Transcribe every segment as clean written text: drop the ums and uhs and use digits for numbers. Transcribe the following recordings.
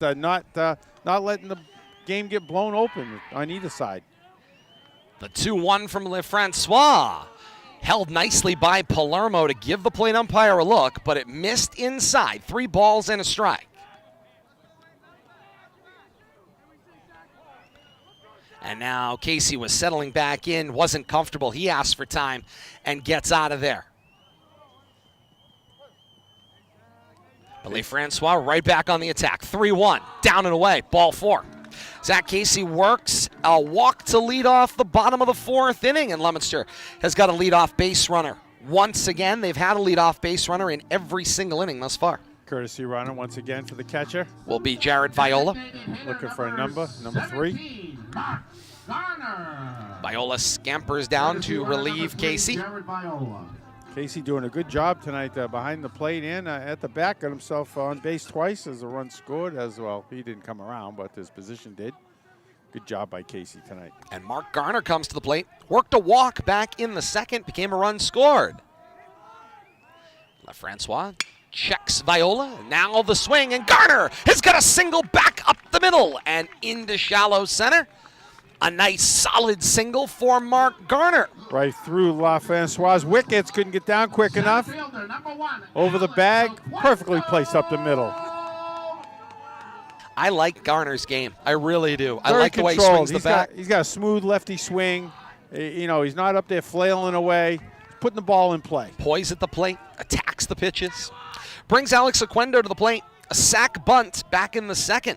not letting the game get blown open on either side. The 2-1 from LeFrancois. Held nicely by Palermo to give the plate umpire a look, but it missed inside. 3 balls and a strike. And now Casey was settling back in, wasn't comfortable. He asked for time and gets out of there. But LeFrancois right back on the attack. 3-1, down and away, ball 4. Zach Casey works a walk to lead off the bottom of the 4th inning, and Leominster has got a leadoff base runner. Once again, they've had a leadoff base runner in every single inning thus far. Courtesy runner once again for the catcher. Will be Jared Viola. Looking for a number 3. Viola scampers down to relieve Casey. Casey doing a good job tonight behind the plate and at the back. Got himself on base twice as a run scored as well. He didn't come around, but his position did. Good job by Casey tonight. And Mark Garner comes to the plate. Worked a walk back in the 2nd, became a run scored. LeFrancois checks Viola. Now the swing, and Garner has got a single back up the middle and into shallow center. A nice solid single for Mark Garner. Right through LaFrancois' wickets. Couldn't get down quick enough. Over the bag. Perfectly placed up the middle. I like Garner's game. I really do. I Very like controlled. The way he swings the bat. He's got a smooth lefty swing. You know, he's not up there flailing away. He's putting the ball in play. Poise at the plate. Attacks the pitches. Brings Alex Oquendo to the plate. A sac bunt back in the 2nd.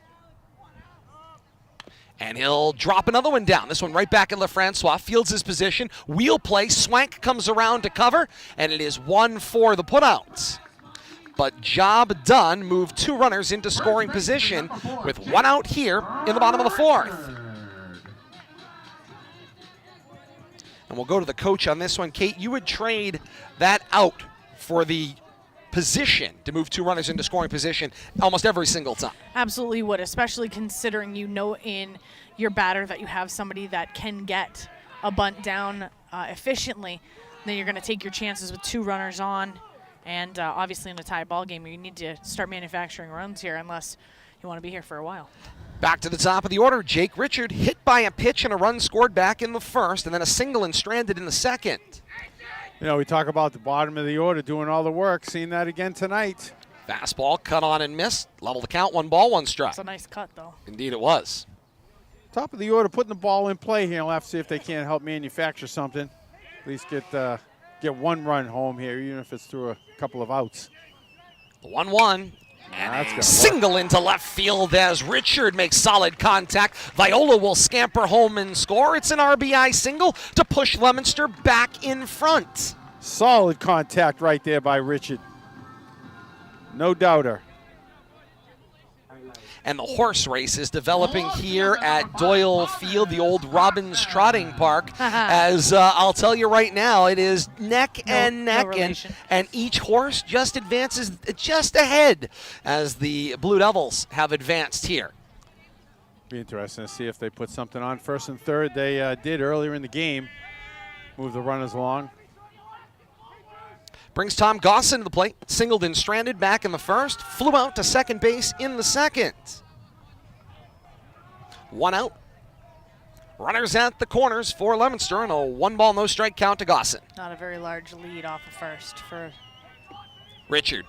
And he'll drop another one down. This one right back at LeFrancois. Fields his position. Wheel play. Swank comes around to cover. And it is 1 for the putouts. But job done. Move 2 runners into scoring position with 1 out here in the bottom of the 4th. And we'll go to the coach on this one. Kate, you would trade that out for the position to move 2 runners into scoring position almost every single time. Absolutely would, especially considering you know in your batter that you have somebody that can get a bunt down efficiently. Then you're going to take your chances with 2 runners on, and obviously in a tie ball game you need to start manufacturing runs here unless you want to be here for a while. Back to the top of the order, Jake Richard hit by a pitch and a run scored back in the 1st, and then a single and stranded in the 2nd. You know, we talk about the bottom of the order doing all the work. Seeing that again tonight. Fastball cut on and missed. Level the count, 1 ball, 1 strike. It's a nice cut, though. Indeed it was. Top of the order, putting the ball in play here. We'll have to see if they can't help manufacture something. At least get 1 run home here, even if it's through a couple of outs. 1-1. And a single into left field as Richard makes solid contact. Viola will scamper home and score. It's an RBI single to push Leominster back in front. Solid contact right there by Richard. No doubter. And the horse race is developing here at Doyle Field, the old Robbins trotting park. As I'll tell you right now, it is neck and neck, and each horse just advances just ahead as the Blue Devils have advanced here. Be interesting to see if they put something on 1st and 3rd. They did earlier in the game. Move the runners along. Brings Tom Gosson to the plate. Singled and stranded back in the 1st. Flew out to 2nd base in the 2nd. 1 out. Runners at the corners for Leominster and a 1 ball, no strike count to Gosson. Not a very large lead off of 1st for Richard.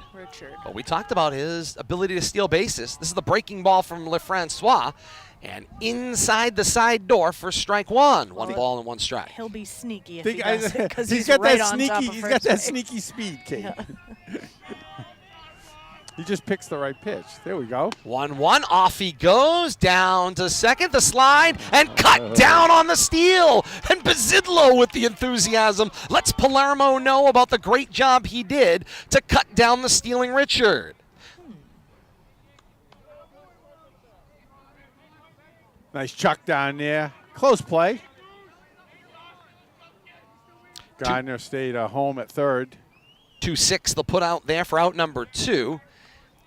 But we talked about his ability to steal bases. This is the breaking ball from LeFrancois. And inside the side door for strike 1. 1 ball and 1 strike. He'll be sneaky if he does it because he's got that sneaky speed, Kate. Yeah. He just picks the right pitch. There we go. 1-1. Off he goes. Down to 2nd. The slide. And cut down on the steal. And Bazidlo with the enthusiasm lets Palermo know about the great job he did to cut down the stealing Richard. Nice chuck down there. Close play. Gardner stayed home at 3rd. 2-6 the put out there for out number 2.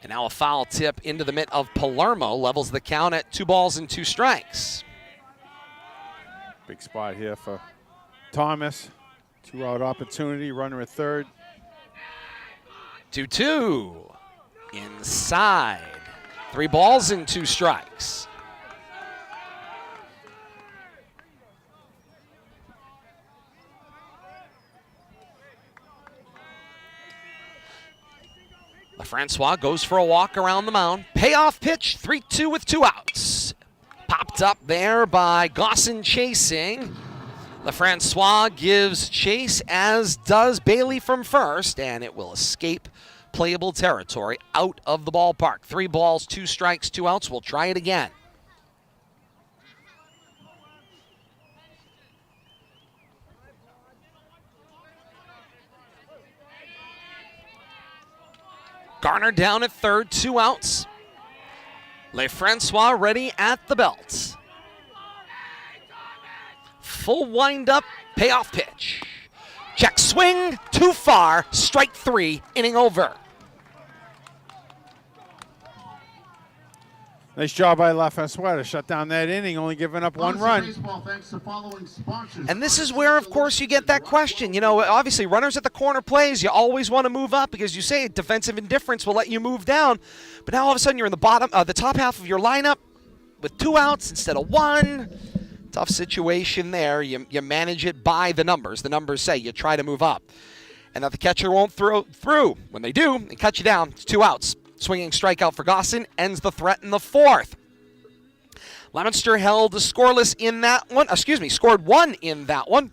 And now a foul tip into the mitt of Palermo levels the count at 2 balls and 2 strikes. Big spot here for Thomas. 2 out opportunity, runner at 3rd. 2-2. Inside. 3 balls and 2 strikes. LaFrancois goes for a walk around the mound. Payoff pitch, 3-2 with 2 outs. Popped up there by Gosson chasing. LaFrancois gives chase, as does Bailey from first, and it will escape playable territory out of the ballpark. 3 balls, 2 strikes, 2 outs. We'll try it again. Garner down at third, 2 outs. LaFrancois ready at the belt. Full wind-up, payoff pitch. Check swing, too far, strike 3, inning over. Nice job by LaFrancois to shut down that inning, only giving up 1 run. And this is where, of course, you get that question. You know, obviously, runners at the corner plays, you always want to move up because you say defensive indifference will let you move down. But now all of a sudden you're in the top half of your lineup with 2 outs instead of 1. Tough situation there. You manage it by the numbers. The numbers say you try to move up. And that the catcher won't throw through. When they do, they cut you down. It's 2 outs. Swinging strikeout for Gosson ends the threat in the 4th. Leominster held scoreless in that one. Scored 1 in that one.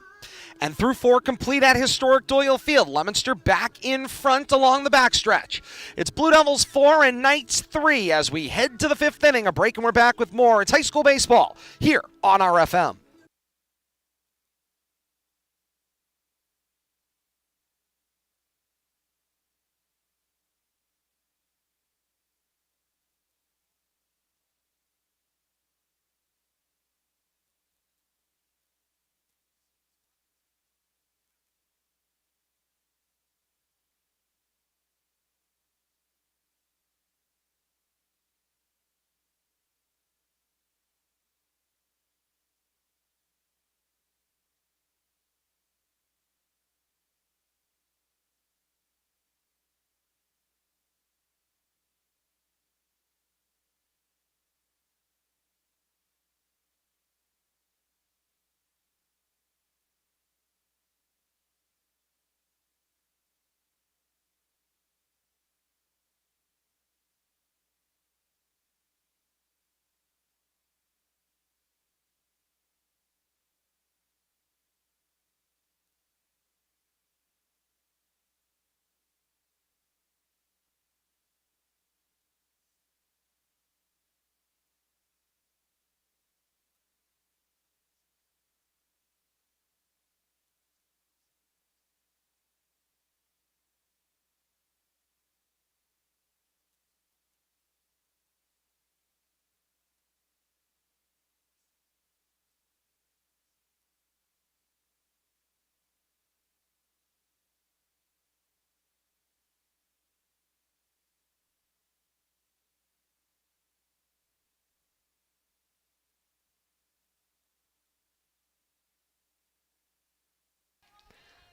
And threw 4 complete at historic Doyle Field. Leominster back in front along the backstretch. It's Blue Devils 4 and Knights 3 as we head to the 5th inning. A break and we're back with more. It's high school baseball here on RFM.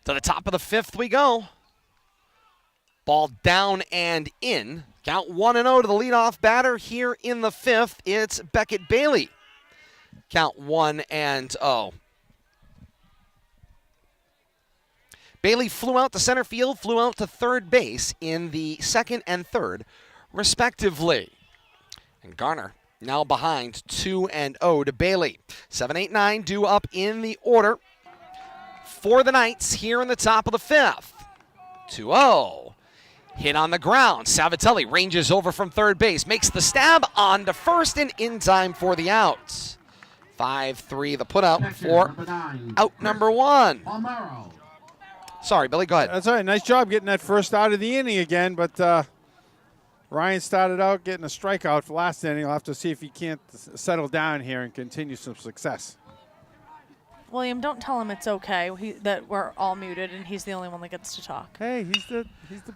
To the top of the 5th we go. Ball down and in. Count 1-0 to the leadoff batter here in the 5th. It's Beckett Bailey. Count 1-0. Bailey flew out to center field, flew out to third base in the 2nd and 3rd, respectively. And Garner now behind 2-0 to Bailey. 7-8-9 due up in the order for the Knights here in the top of the 5th. 2-0. Hit on the ground. Savatelli ranges over from third base, makes the stab on to first and in time for the outs. 5-3 the putout for out number 1. Sorry, Billy, go ahead. That's all right. Nice job getting that first out of the inning again, but Ryan started out getting a strikeout for last inning. We'll have to see if he can't settle down here and continue some success. William, don't tell him it's okay that we're all muted and he's the only one that gets to talk. Hey, he's the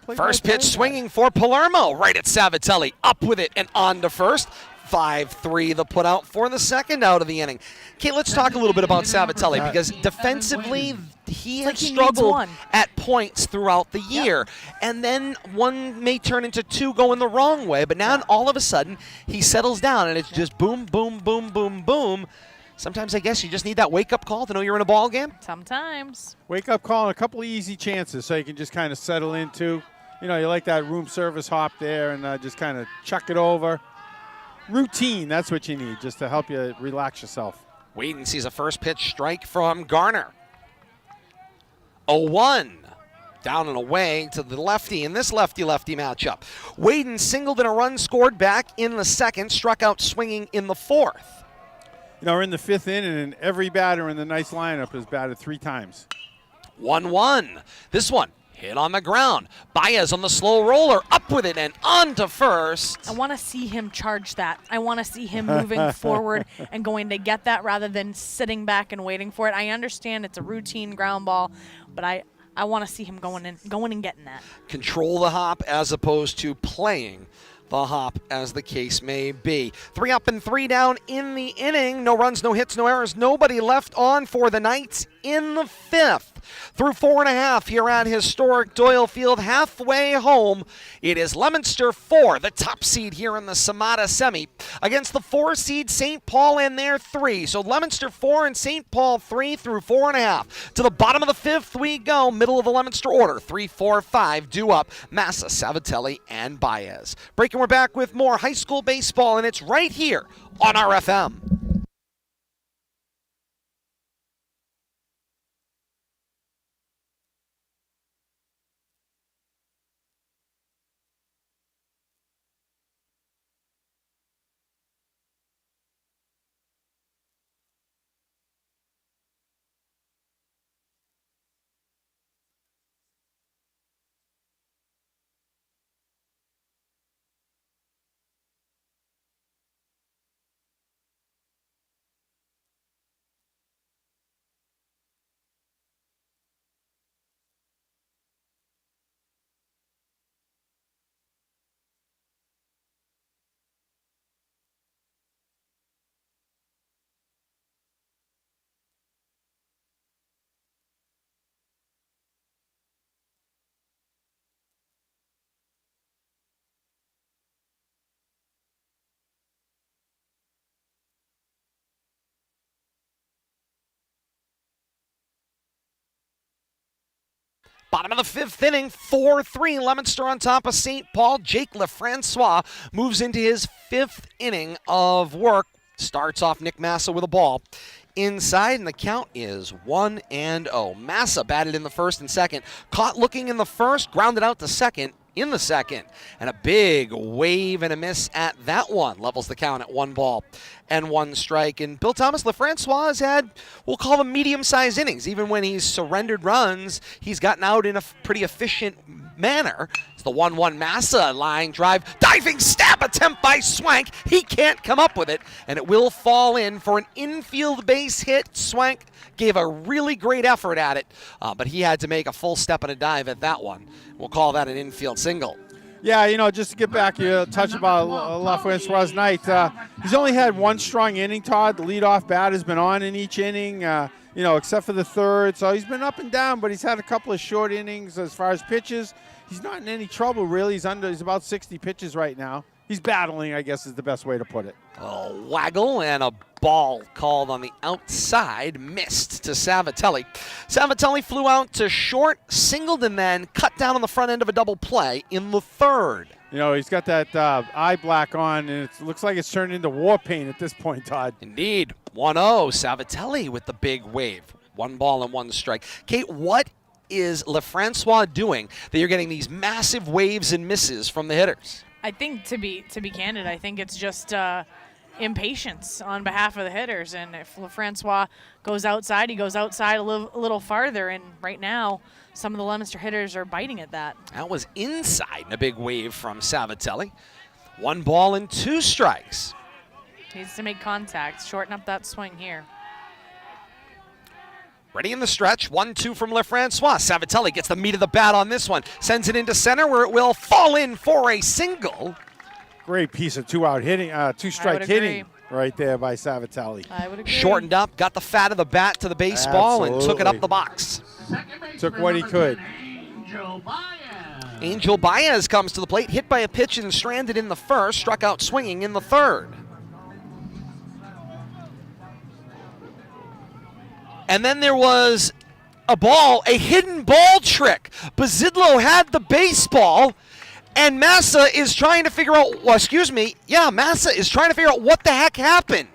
play. First pitch swinging for Palermo, right at Savatelli. Up with it and on to first. 5-3 the put out for the second out of the inning. Okay, let's talk a little bit about Savatelli, because defensively he has struggled at points throughout the year. And then one may turn into two going the wrong way, but now all of a sudden he settles down and it's just boom, boom, boom, boom, boom. Sometimes I guess you just need that wake-up call to know you're in a ball game. Sometimes. Wake-up call and a couple of easy chances so you can just kind of settle into. You know, you like that room service hop there and just kind of chuck it over. Routine, that's what you need, just to help you relax yourself. Whedon sees a first pitch strike from Garner. 0-1. Down and away to the lefty in this lefty-lefty matchup. Whedon singled in a run scored back in the second, struck out swinging in the fourth. You know, we're in the fifth inning, and every batter in the nice lineup has batted 3 times. 1-1. This one hit on the ground. Baez on the slow roller, up with it and on to first. I want to see him charge that. I want to see him moving forward and going to get that rather than sitting back and waiting for it. I understand it's a routine ground ball, but I want to see him going and getting that. Control the hop as opposed to playing the hop, as the case may be. 3 up and 3 down in the inning. No runs, no hits, no errors. Nobody left on for the Knights in the fifth. Through 4.5 here at historic Doyle Field, halfway home. It is Leominster 4, the top seed here in the CMADA Semi, against the 4 seed St. Paul and their 3. So Leominster 4 and St. Paul 3 through 4.5. To the bottom of the fifth we go. Middle of the Leominster order. 3, 4, 5 due up. Massa, Savatelli, and Baez. Breaking, we're back with more high school baseball, and it's right here on RFM. Bottom of the fifth inning, 4-3, Leominster on top of St. Paul. Jake Lefrancois moves into his 5th inning of work. Starts off Nick Massa with a ball inside, and the count is 1-0. Massa batted in the first and second. Caught looking in the first, grounded out to second in the second. And a big wave and a miss at that one. Levels the count at 1 ball and 1 strike. And Bill Thomas Lefrancois has had, we'll call them medium-sized innings. Even when he's surrendered runs, he's gotten out in a pretty efficient manner. It's the 1-1 Massa line drive. Diving stab attempt by Swank. He can't come up with it, and it will fall in for an infield base hit. Swank gave a really great effort at it, but he had to make a full step and a dive at that one. We'll call that an infield single. Yeah, you know, just to get back, you touch about Lefrancois' night. He's only had 1 strong inning, Todd. The leadoff bat has been on in each inning, you know, except for the third. So he's been up and down, but he's had a couple of short innings as far as pitches. He's not in any trouble, really. He's about 60 pitches right now. He's battling, I guess, is the best way to put it. A waggle and a ball called on the outside, missed to Savatelli. Savatelli flew out to short, singled, and then cut down on the front end of a double play in the third. You know, he's got that eye black on, and it looks like it's turned into war paint at this point, Todd. Indeed. 1-0, Savatelli with the big wave. 1 ball and 1 strike. Kate, what is Lefrancois doing that you're getting these massive waves and misses from the hitters? I think, to be candid, I think it's just impatience on behalf of the hitters. And if Lefrancois goes outside, he goes outside a little farther. And right now, some of the Leominster hitters are biting at that. That was inside and a big wave from Savatelli. 1 ball and 2 strikes. Needs to make contact, shorten up that swing here. Ready in the stretch, 1-2 from Lefrancois. Savatelli gets the meat of the bat on this one. Sends it into center where it will fall in for a single. Great piece of two-out hitting, two-strike hitting right there by Savatelli. I would agree. Shortened up, got the fat of the bat to the baseball, and took it up the box. Took what he could. Angel Baez comes to the plate, hit by a pitch and stranded in the first, struck out swinging in the third. And then there was a hidden ball trick. Bazidlo had the baseball, and Massa is trying to figure out, Massa is trying to figure out what the heck happened.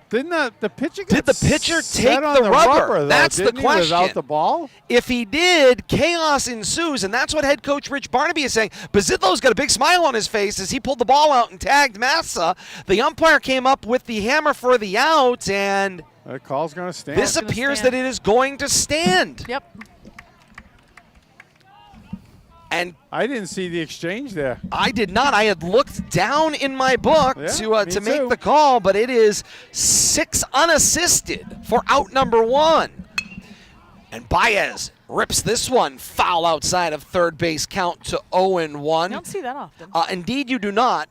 Didn't the pitcher Did the pitcher take the rubber? Though, that's the question. Without the ball? If he did, chaos ensues, and that's what head coach Rich Barnaby is saying. Bazidlo's got a big smile on his face as he pulled the ball out and tagged Massa. The umpire came up with the hammer for the out, and the call's going to stand. This appears that it is going to stand. Yep. And I didn't see the exchange there. I did not. I had looked down in my book to make the call, but it is 6 unassisted for out number 1. And Baez rips this one foul outside of third base, count to 0-1. You don't see that often. Indeed, you do not.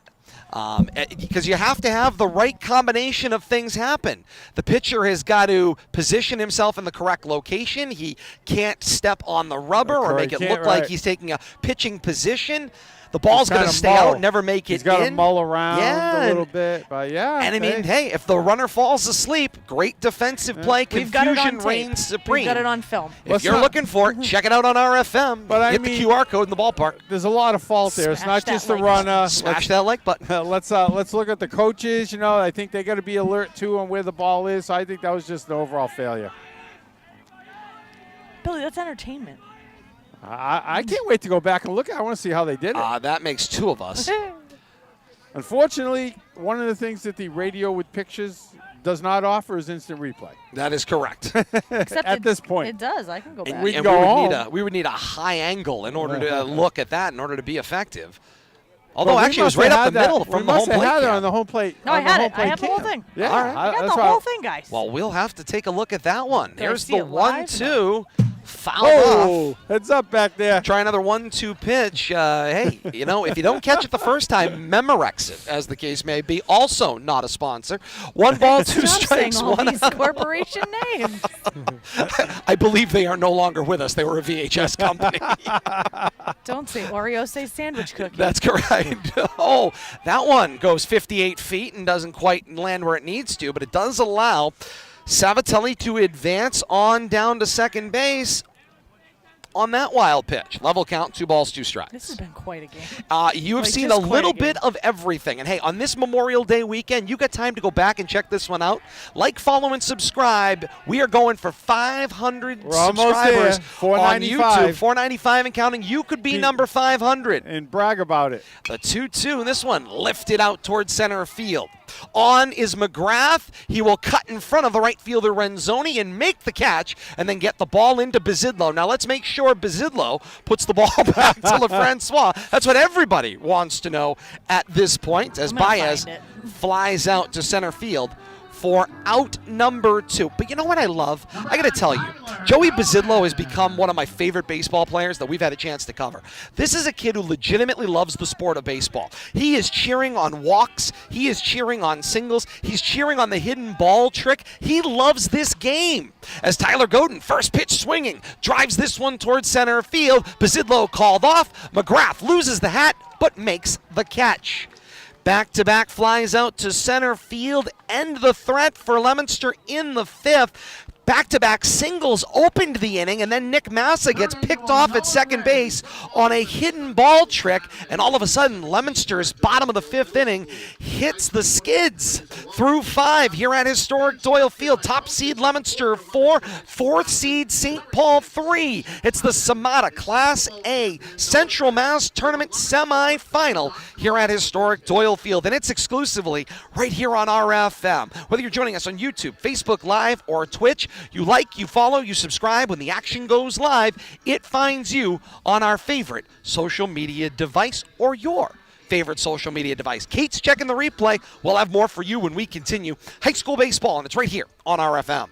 Because you have to have the right combination of things happen. The pitcher has got to position himself in the correct location. He can't step on the rubber or make it look like he's taking a pitching position. The ball's going to stay out, never make it in. He's got to mull around a little bit, but And I mean, hey, if the runner falls asleep, great defensive play, confusion reigns supreme. We've got it on film. If you're looking for it, check it out on RFM. But hit the QR code in the ballpark. There's a lot of fault there. It's not just the runner. Smash that like button. Let's look at the coaches. You know, I think they got to be alert too on where the ball is. So I think that was just an overall failure. Billy, that's entertainment. I can't wait to go back and look at it. I want to see how they did it. That makes 2 of us. Unfortunately, one of the things that the radio with pictures does not offer is instant replay. That is correct. Except at this point. It does. I can go back. We would need a high angle in order to look at that in order to be effective. Although actually it was right up the middle from the home plate. We must have had it on the home plate. No, I had it. I have the whole thing. Yeah, all right. I got the whole thing, guys. Well, we'll have to take a look at that one. There's the 1-2. Foul off. Heads up back there. Try another 1-2 pitch. Hey, you know, if you don't catch it the first time, Memorex it, as the case may be. Also not a sponsor. 1 ball, 2 strikes, all 1 these out. corporation names. I believe they are no longer with us. They were a VHS company. Don't say Oreo, say sandwich cookie. That's correct. Oh, that one goes 58 feet and doesn't quite land where it needs to, but it does allow Savatelli to advance on down to second base on that wild pitch. Level count, 2 balls, 2 strikes. This has been quite a game. You have seen a little bit of everything. And hey, on this Memorial Day weekend, you got time to go back and check this one out. Like, follow, and subscribe. We are going for 500 subscribers on YouTube. 495 and counting. You could be number 500. And brag about it. The 2-2, this one lifted out towards center field. On is McGrath. He will cut in front of the right fielder Renzoni and make the catch and then get the ball into Bazidlo. Now let's make sure Bazidlo puts the ball back to LaFrancois. That's what everybody wants to know at this point as Baez flies out to center field for out number 2. But you know what I love? I got to tell you, Joey Bazidlo has become one of my favorite baseball players that we've had a chance to cover. This is a kid who legitimately loves the sport of baseball. He is cheering on walks. He is cheering on singles. He's cheering on the hidden ball trick. He loves this game. As Tyler Godin, first pitch swinging, drives this one towards center field. Bazidlo called off. McGrath loses the hat, but makes the catch. Back-to-back flies out to center field. End the threat for Leominster in the 5th. Back-to-back singles opened the inning, and then Nick Massa gets picked off at second base on a hidden ball trick, and all of a sudden, Leominster's bottom of the 5th inning hits the skids through 5 here at historic Doyle Field. Top seed Leominster 4, 4th seed St. Paul 3. It's the CMADA Class A Central Mass Tournament Semi-Final here at historic Doyle Field, and it's exclusively right here on RFM. Whether you're joining us on YouTube, Facebook Live, or Twitch, you like, you follow, you subscribe. When the action goes live, it finds you on our favorite social media device or your favorite social media device. Kate's checking the replay. We'll have more for you when we continue high school baseball, and it's right here on RFM.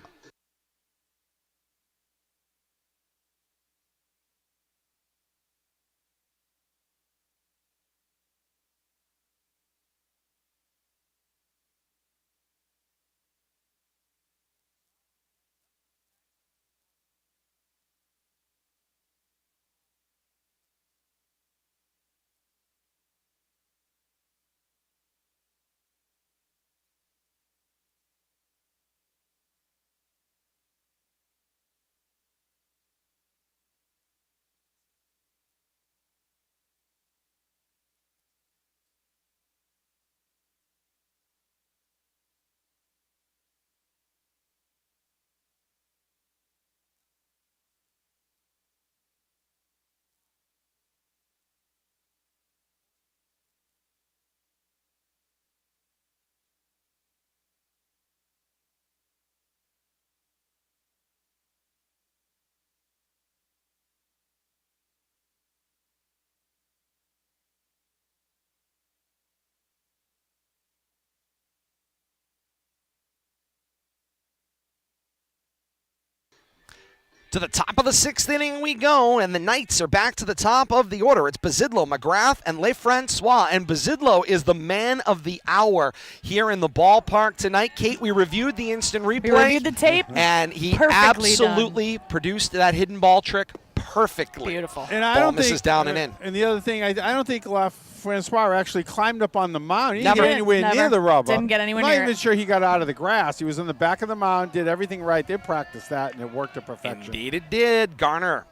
To the top of the 6th inning we go, and the Knights are back to the top of the order. It's Bazidlo, McGrath, and LeFrancois, and Bazidlo is the man of the hour here in the ballpark tonight. Kate, we reviewed the instant replay. We reviewed the tape. And he Perfectly absolutely produced that hidden ball trick perfectly. Beautiful. And I Ball don't misses think, down and in. And the other thing, I don't think Francois actually climbed up on the mound. He Never. didn't get anywhere Never. near the rubber. Didn't get anywhere I'm near not even it. sure he got out of the grass. He was in the back of the mound, did everything right. They practiced that, and it worked to perfection. Indeed it did. Garner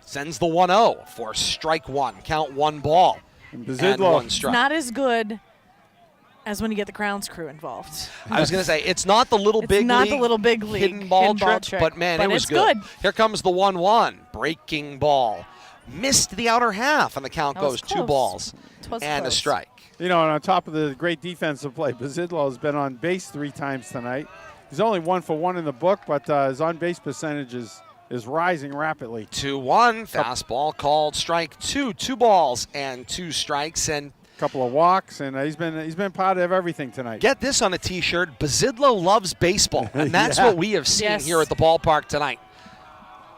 sends the 1-0 for strike one. Count 1 ball And and Bazidlo, 1 strike. Not as good as when you get the Crowns crew involved. I was going to say, it's not the little It's big not league the little big league hidden ball trick, trick, but man, but it was it's good. Here comes the 1-1. Breaking ball. Missed the outer half, and the count That was goes 2 close. balls It was and a close. strike. you know, and on top of the great defensive play, Bazidlo has been on base 3 times tonight. He's only 1 for 1 in the book, but his on-base percentage is rising rapidly. 2-1. Fastball called strike 2. 2 balls and 2 strikes. And Couple of walks, and he's been part of everything tonight. get this on a T-shirt. Bazidlo loves baseball, and that's Yeah. what we have seen Yes. here at the ballpark tonight.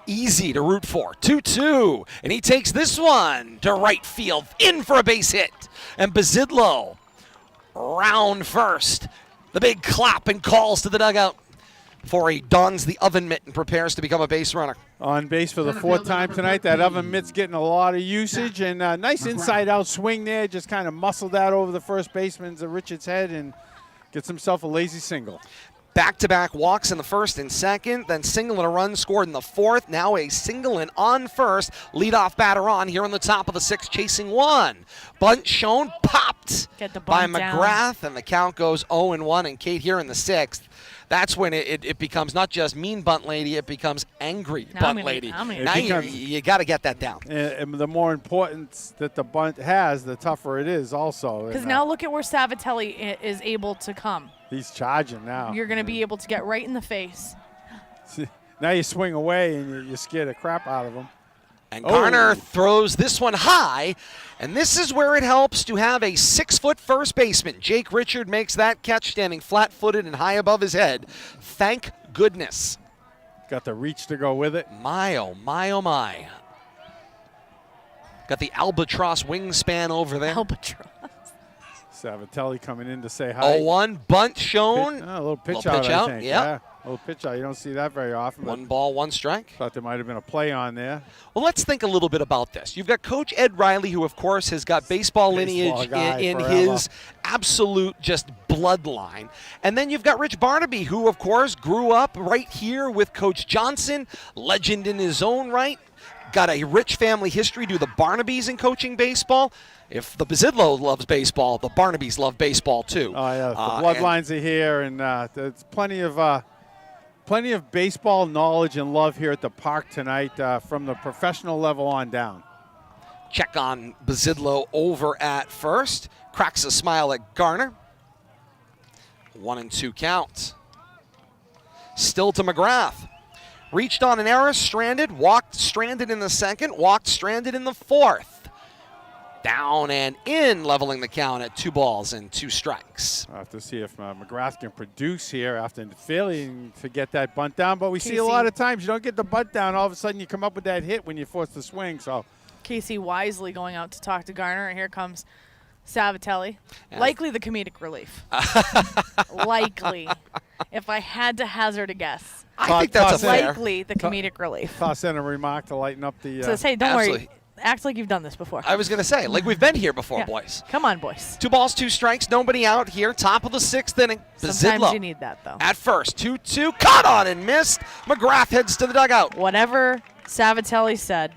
Easy to root for. 2-2. And he takes this one to right field. In for a base hit. And Bazidlo round first. The big clap and calls to the dugout before he dons the oven mitt and prepares to become a base runner. On base for the 4th time tonight. That oven mitt's getting a lot of usage, and nice inside-out swing there. Just kind of muscled that over the first baseman's Richard's head and gets himself a lazy single. Back-to-back walks in the 1st and 2nd, then single and a run scored in the 4th. Now a single and on first. Leadoff batter on here on the top of the 6th, chasing 1. Bunt shown, popped Get the by bunt down. McGrath, and the count goes 0-1. And Kate here in the 6th. That's when it becomes not just mean bunt lady, it becomes angry bunt lady. Now you got to get that down. And the more importance that the bunt has, the tougher it is also. Because And, now look at where Savatelli is able to come. he's charging now. You're going to be able to get right in the face. Now you swing away and you scare the crap out of him. And Garner Oh. throws this one high, and this is where it helps to have a 6-foot first baseman. Jake Richard makes that catch standing flat-footed and high above his head. Thank goodness. Got the reach to go with it. My, oh my, oh my. Got the albatross wingspan over there. Albatross. Savatelli coming in to say hi. 0-1, bunt shown. A little pitch Little out, pitch I out, think. yep. Yeah, a little pitch out. You don't see that very often. But 1 ball, 1 strike. thought there might have been a play on there. Well, let's think a little bit about this. You've got Coach Ed Riley, who, of course, has got baseball lineage guy in forever. his absolute just bloodline. And then you've got Rich Barnaby, who, of course, grew up right here with Coach Johnson, legend in his own right. Got a rich family history to the Barnabys in coaching baseball. If the Bazidlo loves baseball, the Barnabys love baseball, too. Oh, yeah. The bloodlines are here, and there's plenty of baseball knowledge and love here at the park tonight from the professional level on down. Check on Bazidlo over at first. Cracks a smile at Garner. 1-2 count. Still to McGrath. Reached on an error, stranded, walked, stranded in the 2nd, walked, stranded in the 4th. Down and in, leveling the count at 2 balls and 2 strikes. We'll have to see if McGrath can produce here after failing to get that bunt down. But we see a Casey. lot of times you don't get the bunt down. All of a sudden you come up with that hit when you're forced to swing. So Casey wisely going out to talk to Garner, and here comes Savatelli. And- Likely the comedic relief. Likely. If I had to hazard a guess. I think that's a Toss in. fair. Likely the comedic relief. toss in a remark to lighten up the. So say, don't absolutely. worry. Act like you've done this before. I was going to say, like we've been here before, Yeah. boys. Come on, boys. 2 balls, 2 strikes, nobody out here. Top of the 6th inning. Sometimes Bazidlo you need that, though. at first. 2-2, caught on and missed. McGrath heads to the dugout. Whatever Savatelli said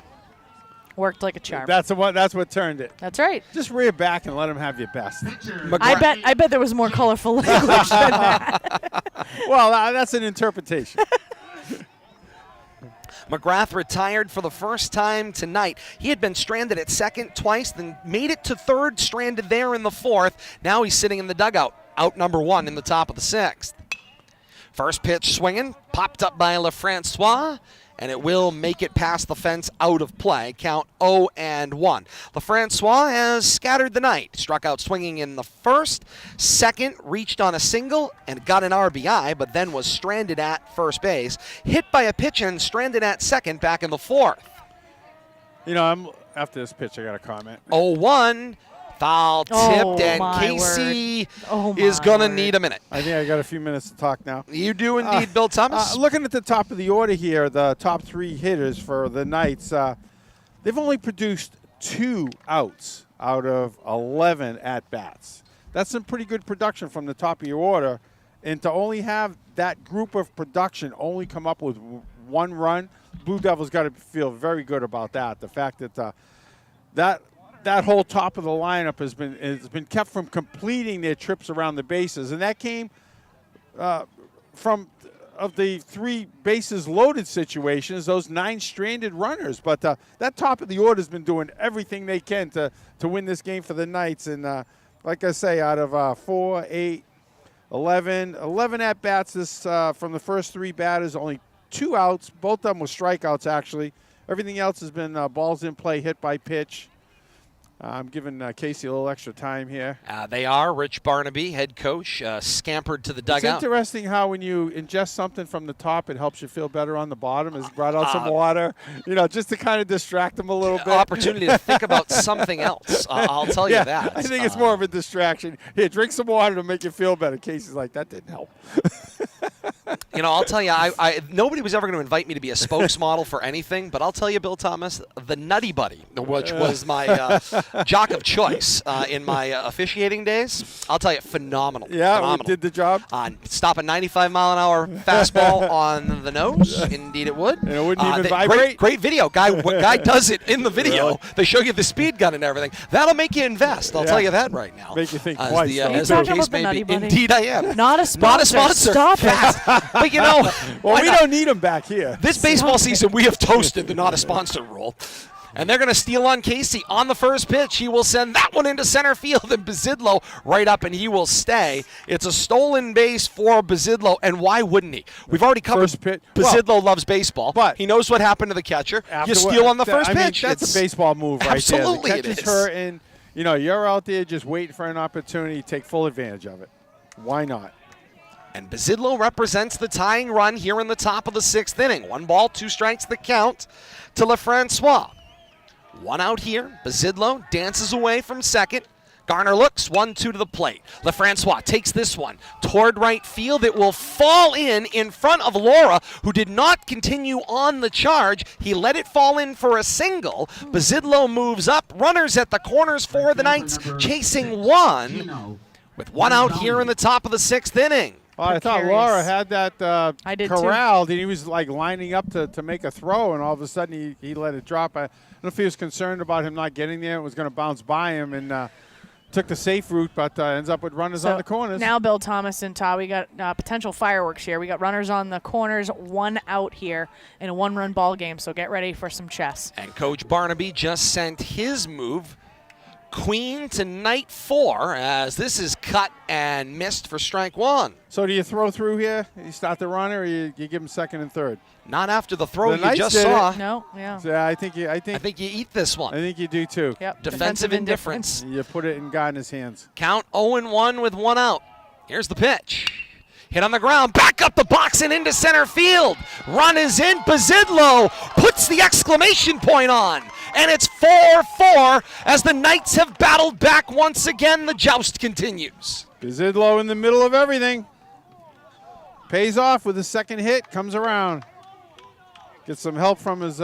worked like a charm. That's what turned it. That's right. Just rear back and let him have your best. I bet there was more colorful language than that. Well, that's an interpretation. McGrath retired for the first time tonight. He had been stranded at 2nd twice, then made it to 3rd, stranded there in the 4th. Now he's sitting in the dugout, out number 1 in the top of the 6th. First pitch swinging, popped up by LeFrancois, and it will make it past the fence out of play. Count 0-1. LaFrancois has scattered the night. Struck out swinging in the first, second, reached on a single and got an RBI, but then was stranded at first base. Hit by a pitch and stranded at second back in the fourth. You know, after this pitch, I got a comment. 0-1. Foul tipped, and my Casey word. is going to need a minute. I think I got a few minutes to talk now. You do indeed, Bill Thomas. Looking at the top of the order here, the top 3 hitters for the Knights, they've only produced 2 outs out of 11 at-bats. That's some pretty good production from the top of your order. And to only have that group of production only come up with 1 run, Blue Devils got to feel very good about that. The fact that that whole top of the lineup has been kept from completing their trips around the bases, and that came from the 3 bases loaded situations, those 9 stranded runners. But that top of the order has been doing everything they can to win this game for the Knights. And like I say, out of 4, 8, 11 at bats this from the first 3 batters, only 2 outs. Both of them were strikeouts actually. Everything else has been balls in play, hit by pitch. I'm giving Casey a little extra time here. They are. Rich Barnaby, head coach, scampered to the dugout. It's interesting how when you ingest something from the top, it helps you feel better on the bottom. Has brought out some water, just to kind of distract them a little bit. Opportunity to think about something else. I'll tell you that. I think it's more of a distraction. Here, drink some water to make you feel better. Casey's like, that didn't help. I'll tell you, nobody was ever going to invite me to be a spokesmodel for anything, but I'll tell you, Bill Thomas, the Nutty Buddy, which was my jock of choice in my officiating days, I'll tell you, phenomenal. Yeah, phenomenal. Did the job. Stop a 95-mile-an-hour fastball on the nose. Indeed it would. And it wouldn't even vibrate. Great video. Guy does it in the video. Really? They show you the speed gun and everything. That'll make you invest. I'll tell you that right now. Make you think twice. As Are the you talking case about the may Nutty be. Buddy? Indeed I am. Not a sponsor. Not a sponsor. Stop it. But Well, we don't need them back here. this baseball season, we have toasted the not a sponsor rule. And they're going to steal on Casey on the first pitch. He will send that one into center field, and Bazidlo right up, and he will stay. It's a stolen base for Bazidlo, and why wouldn't he? We've already covered First pitch. Bazidlo loves baseball. but he knows what happened to the catcher. You steal on the first pitch. That's a baseball move right absolutely there. it The catcher's is. hurt, and you're out there just waiting for an opportunity. Take full advantage of it. Why not? And Bazidlo represents the tying run here in the top of the 6th inning. 1 ball, 2 strikes the count to LaFrancois. 1 out here. Bazidlo dances away from second. Garner looks, 1-2 to the plate. LaFrancois takes this one toward right field. It will fall in front of Laura, who did not continue on the charge. He let it fall in for a single. Bazidlo moves up. Runners at the corners for the Knights, chasing 1 with 1 out here in the top of the 6th inning. Well, I thought Laura had that I did corralled, and he was like lining up to make a throw, and all of a sudden he let it drop. I don't know if he was concerned about him not getting there. It was going to bounce by him, and took the safe route, but ends up with runners on the corners. Now, Bill Thomas and Todd, we got potential fireworks here. We got runners on the corners, 1 out here in a 1-run ball game, so get ready for some chess. And Coach Barnaby just sent his move, Queen to Knight 4, as this is cut and missed for strike 1. So do you throw through here? You start the runner, or you give him second and third? Not after the throw The you Knights just did saw. No, yeah. So I think you eat this one. I think you do too. Yep. Defensive indifference. You put it in Gardner's hands. Count 0-1 with 1 out. Here's the pitch. Hit on the ground, back up the box and into center field. Run is in. Bazidlo puts the exclamation point on. And it's 4-4 as the Knights have battled back once again. The joust continues. Bazidlo in the middle of everything. Pays off with his second hit, comes around. Gets some help from his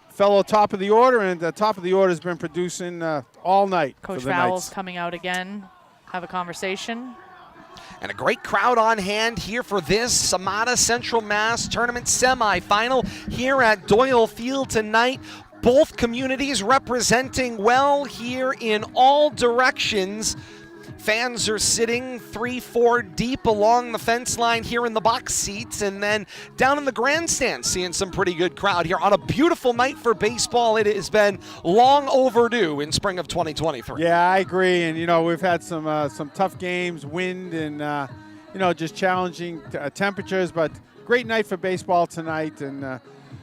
fellow top of the order, and the top of the order has been producing all night. Coach for the Vowell's Knights. coming out again. Have a conversation. And a great crowd on hand here for this CMADA Central Mass Tournament Semi-Final here at Doyle Field tonight. Both communities representing well here in all directions. Fans are sitting 3-4 deep along the fence line here in the box seats, and then down in the grandstand seeing some pretty good crowd here on a beautiful night for baseball. It has been long overdue in spring of 2023. Yeah, I agree. And, we've had some tough games, wind and, just challenging temperatures, but great night for baseball tonight. And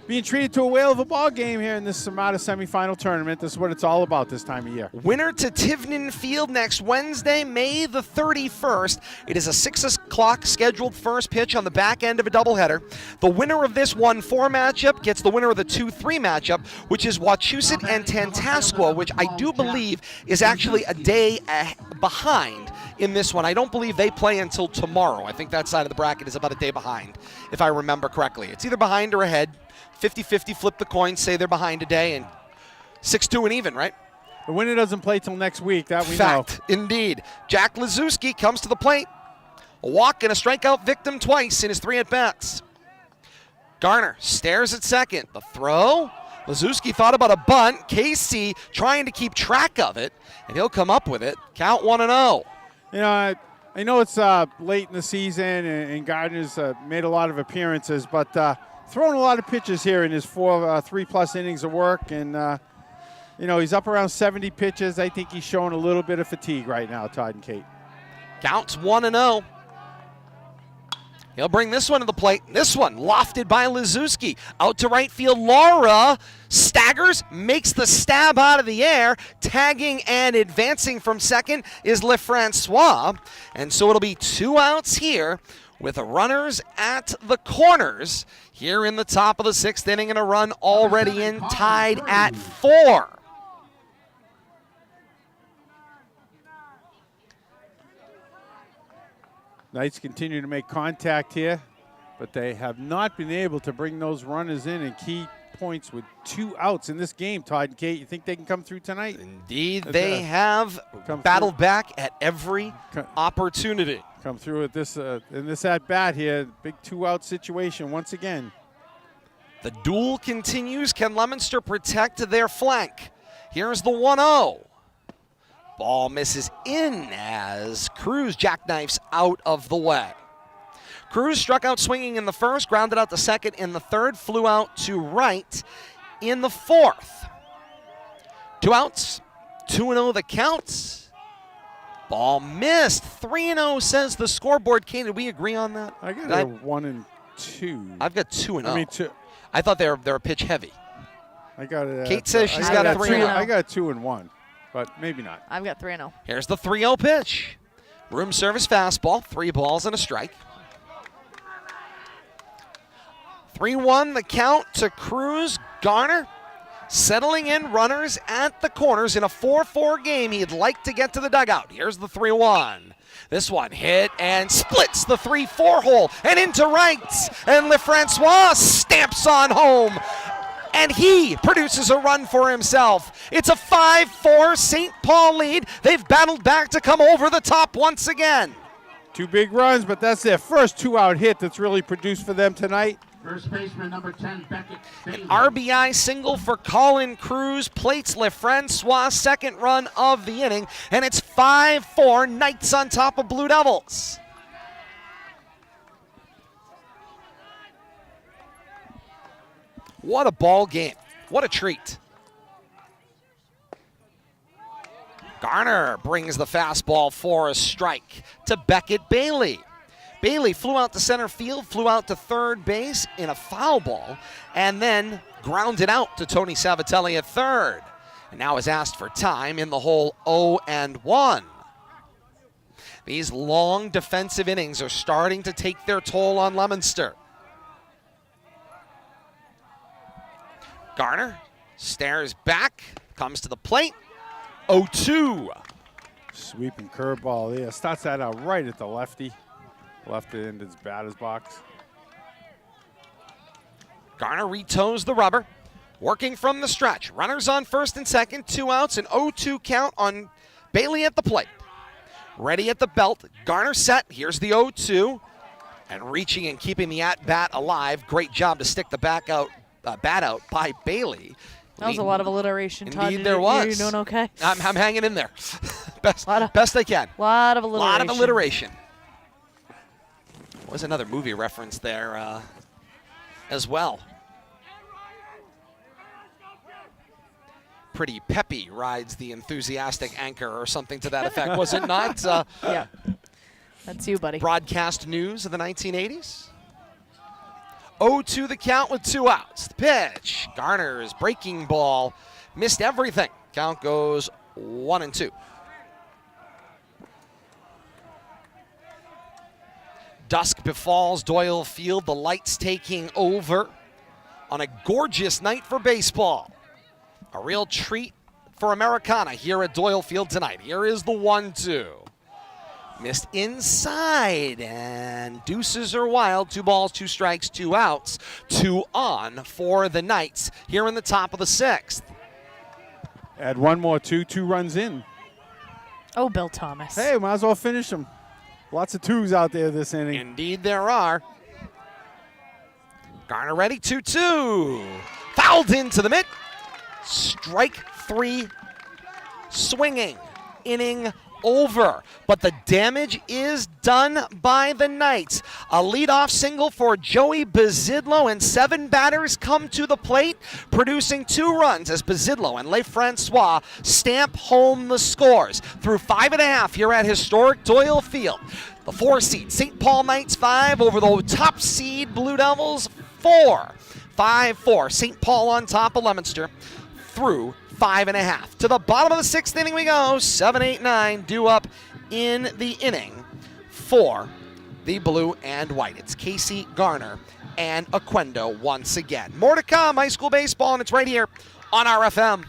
being treated to a whale of a ball game here in this CMADA semifinal tournament. This is what it's all about this time of year. Winner to Tivnan Field next Wednesday, May the 31st. It is a 6 o'clock scheduled first pitch on the back end of a doubleheader. The winner of this 1-4 matchup gets the winner of the 2-3 matchup, which is Wachusett and Tantascwa, which I do believe is actually a day behind in this one. I don't believe they play until tomorrow. I think that side of the bracket is about a day behind, if I remember correctly. It's either behind or ahead. 50-50, flip the coin, say they're behind a day, and 6-2 and even, right? The winner doesn't play till next week, that we Fact, know. indeed. Jack Liszewski comes to the plate. A walk and a strikeout victim twice in his 3 at-bats. Garner stares at second. The throw. Liszewski thought about a bunt. Casey trying to keep track of it, and he'll come up with it. Count 1-0. You know, I know it's late in the season, and Gardner's made a lot of appearances, but throwing a lot of pitches here in his 3+ innings of work, and you know, he's up around 70 pitches. I think he's showing a little bit of fatigue right now, Todd and Kate. Counts 1-0. He'll bring this one to the plate. This one lofted by Liszewski. Out to right field, Laura staggers, makes the stab out of the air. Tagging and advancing from second is LeFrancois. And so it'll be 2 outs here with the runners at the corners here in the top of the 6th inning, and a run already in, tied at 4. Knights continue to make contact here, but they have not been able to bring those runners in and key points with 2 outs in this game. Todd and Kate, you think they can come through tonight? Indeed, they have battled back at every opportunity. Come through with this in this at-bat here. Big 2-out situation once again. The duel continues. Can Leominster protect their flank? Here's the 1-0. Ball misses in as Cruz jackknifes out of the way. Cruz struck out swinging in the first, grounded out the second in the third, flew out to right in the fourth. 2 outs, 2-0 the counts. Ball missed. 3-0 says the scoreboard. Kane, did we agree on that? I got a 1 and 2. I've got 2-0. I mean, 2. I thought they're a pitch heavy. I got it. Kate says she's got a 3-0. I got 2 and 1, but maybe not. I've got 3-0. Here's the 3-0 pitch. Room service fastball, 3 balls and a strike. 3-1 the count to Cruz. Garner settling in runners at the corners in a 4-4 game. He'd like to get to the dugout. Here's the 3-1. This one hit and splits the 3-4 hole and into right. And LeFrancois stamps on home. And he produces a run for himself. It's a 5-4 St. Paul lead. They've battled back to come over the top once again. 2 big runs, but that's their first 2-out hit that's really produced for them tonight. First baseman number 10, Beckett. An RBI single for Colin Cruz plates LeFrancois' second run of the inning, and it's 5-4 Knights on top of Blue Devils. What a ball game. What a treat. Garner brings the fastball for a strike to Beckett Bailey. Bailey flew out to center field, flew out to third base in a foul ball, and then grounded out to Tony Savatelli at third. And now is asked for time in the hole 0-1. These long defensive innings are starting to take their toll on Leominster. Garner stares back, comes to the plate, 0-2. Sweeping curveball there. Starts that out right at the lefty. Left end of his batter's box. Garner retoes the rubber, working from the stretch. Runners on first and second, 2 outs, an 0-2 count on Bailey at the plate. Ready at the belt, Garner set, here's the 0-2. And reaching and keeping the at-bat alive. Great job to stick the bat out by Bailey. That was a lot of alliteration, Todd. Indeed, there was. You doing okay? I'm hanging in there. best I can. Lot of alliteration. Lot of alliteration. Was another movie reference there as well. Pretty peppy rides the enthusiastic anchor or something to that effect, was it not? Yeah, that's you, buddy. Broadcast news of the 1980s. 0-2 the count with 2 outs. The pitch. Garner's breaking ball. Missed everything. Count goes 1-2. Dusk befalls Doyle Field. The lights taking over on a gorgeous night for baseball. A real treat for Americana here at Doyle Field tonight. Here is the 1-2. Missed inside, and deuces are wild. 2 balls, 2 strikes, 2 outs. 2 on for the Knights here in the top of the 6th. Add one more, 2 runs in. Oh, Bill Thomas. Hey, might as well finish them. Lots of 2s out there this inning. Indeed there are. Garner ready, 2-2. Fouled into the mid. Strike 3 swinging. Inning over. But the damage is done by the Knights. A leadoff single for Joey Bazidlo, and 7 batters come to the plate, producing 2 runs as Bazidlo and LeFrancois stamp home the scores. Through 5.5 here at historic Doyle Field. The 4 seed St. Paul Knights 5 over the top seed Blue Devils 4. 5-4. St. Paul on top of Leominster through 5.5. To the bottom of the 6th inning we go. 7, 8, 9 due up in the inning for the blue and white. It's Casey, Garner, and Aquendo once again. More to come, high school baseball, and it's right here on RFM.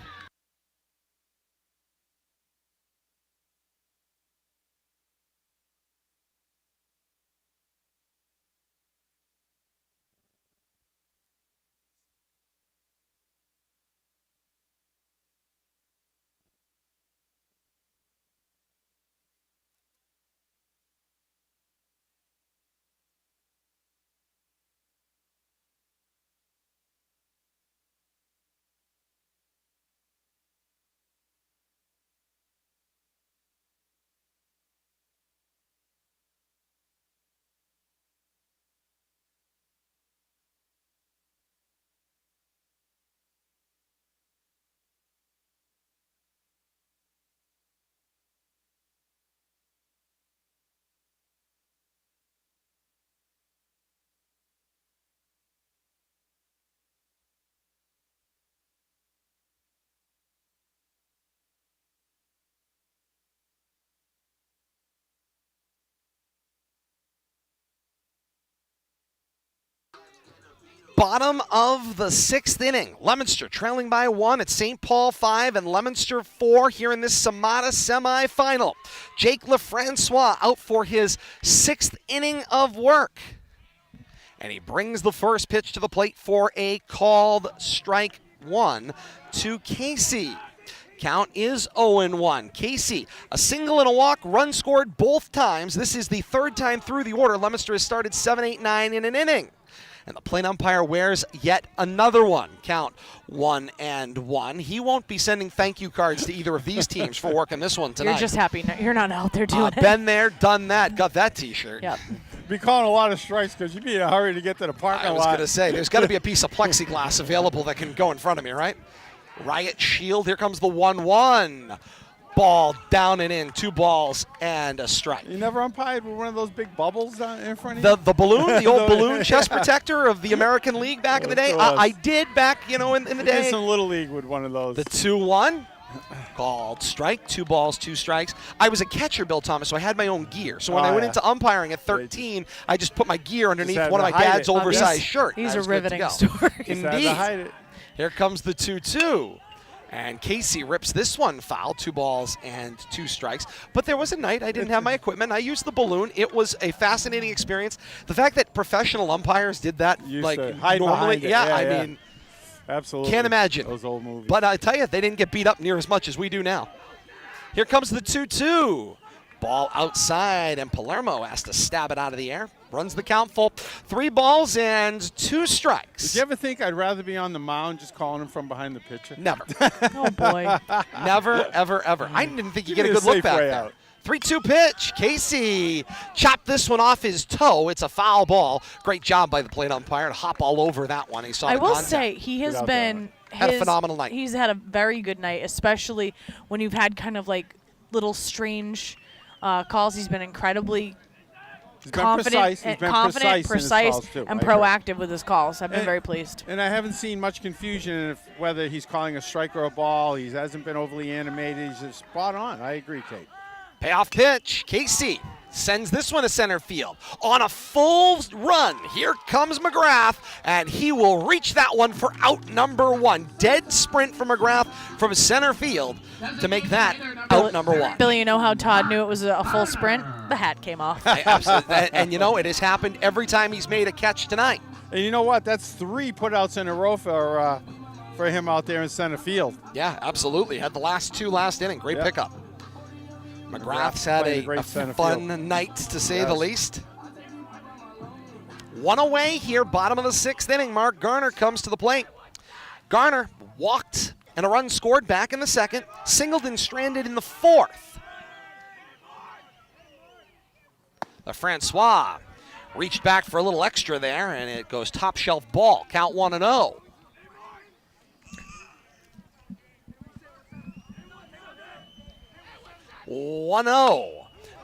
Bottom of the 6th inning. Leominster trailing by 1 at St. Paul 5 and Leominster 4 here in this CMADA Semi-Final. Jake LeFrancois out for his 6th inning of work. And he brings the first pitch to the plate for a called strike 1 to Casey. Count is 0-1. Casey, a single and a walk, run scored both times. This is the 3rd time through the order. Leominster has started 7, 8, 9 in an inning. And the plate umpire wears yet another one. Count 1-1. He won't be sending thank you cards to either of these teams for working this one tonight. You're just happy you're not out there doing it. Been there, done that, got that T-shirt. Yep. Be calling a lot of strikes because you'd be in a hurry to get to the parking lot. I was going to say, there's got to be a piece of plexiglass available that can go in front of me, right? Riot Shield, here comes the 1-1. Ball down and in, 2 balls and a strike. You never umpired with one of those big bubbles down in front of you? The balloon, the old balloon chest protector of the American League back in the day. I did back, in the day. Did some Little League with one of those. The 2-1. Called strike, 2 balls, 2 strikes. I was a catcher, Bill Thomas, so I had my own gear. So when I went into umpiring at 13, I just put my gear underneath one of my dad's oversized shirts. These are riveting stories. Indeed. Here comes the 2-2. And Casey rips this one foul, 2 balls and 2 strikes. But there was a night I didn't have my equipment. I used the balloon. It was a fascinating experience. The fact that professional umpires did that normally, I mean, absolutely. Can't imagine. Those old movies. But I tell you, they didn't get beat up near as much as we do now. Here comes the 2-2. Ball outside, and Palermo has to stab it out of the air. Runs the count full. 3 balls and 2 strikes. Did you ever think I'd rather be on the mound just calling him from behind the pitcher? Never. Oh, boy. Never, ever, ever. I didn't think you'd get a good look back there. 3-2 pitch. Casey chopped this one off his toe. It's a foul ball. Great job by the plate umpire to hop all over that one. He saw I the will contact. say he has been had a phenomenal night. He's had a very good night, especially when you've had kind of like little strange calls. He's been incredibly He's confident, been precise. confident, precise, calls too. and I agree. proactive with his calls. I've been very pleased. And I haven't seen much confusion in whether he's calling a strike or a ball. He hasn't been overly animated. He's just spot on. I agree, Kate. Payoff pitch. Casey sends this one to center field. On a full run, here comes McGrath, and he will reach that one for out number 1. Dead sprint for McGrath from center field to make that out number 1. Billy, you know how Todd knew it was a full sprint? The hat came off. Absolutely. And you know, it has happened every time he's made a catch tonight. And you know what? That's 3 putouts in a row for him out there in center field. Yeah, absolutely. Had the last 2 last inning. Great Yep. pickup. McGrath's had played a a great center fun field. night, to say Yes. the least. 1 away here, bottom of the 6th inning. Mark Garner comes to the plate. Garner walked and a run scored back in the 2nd. Singled and stranded in the 4th. Francois reached back for a little extra there, and it goes top shelf ball. Count 1-0.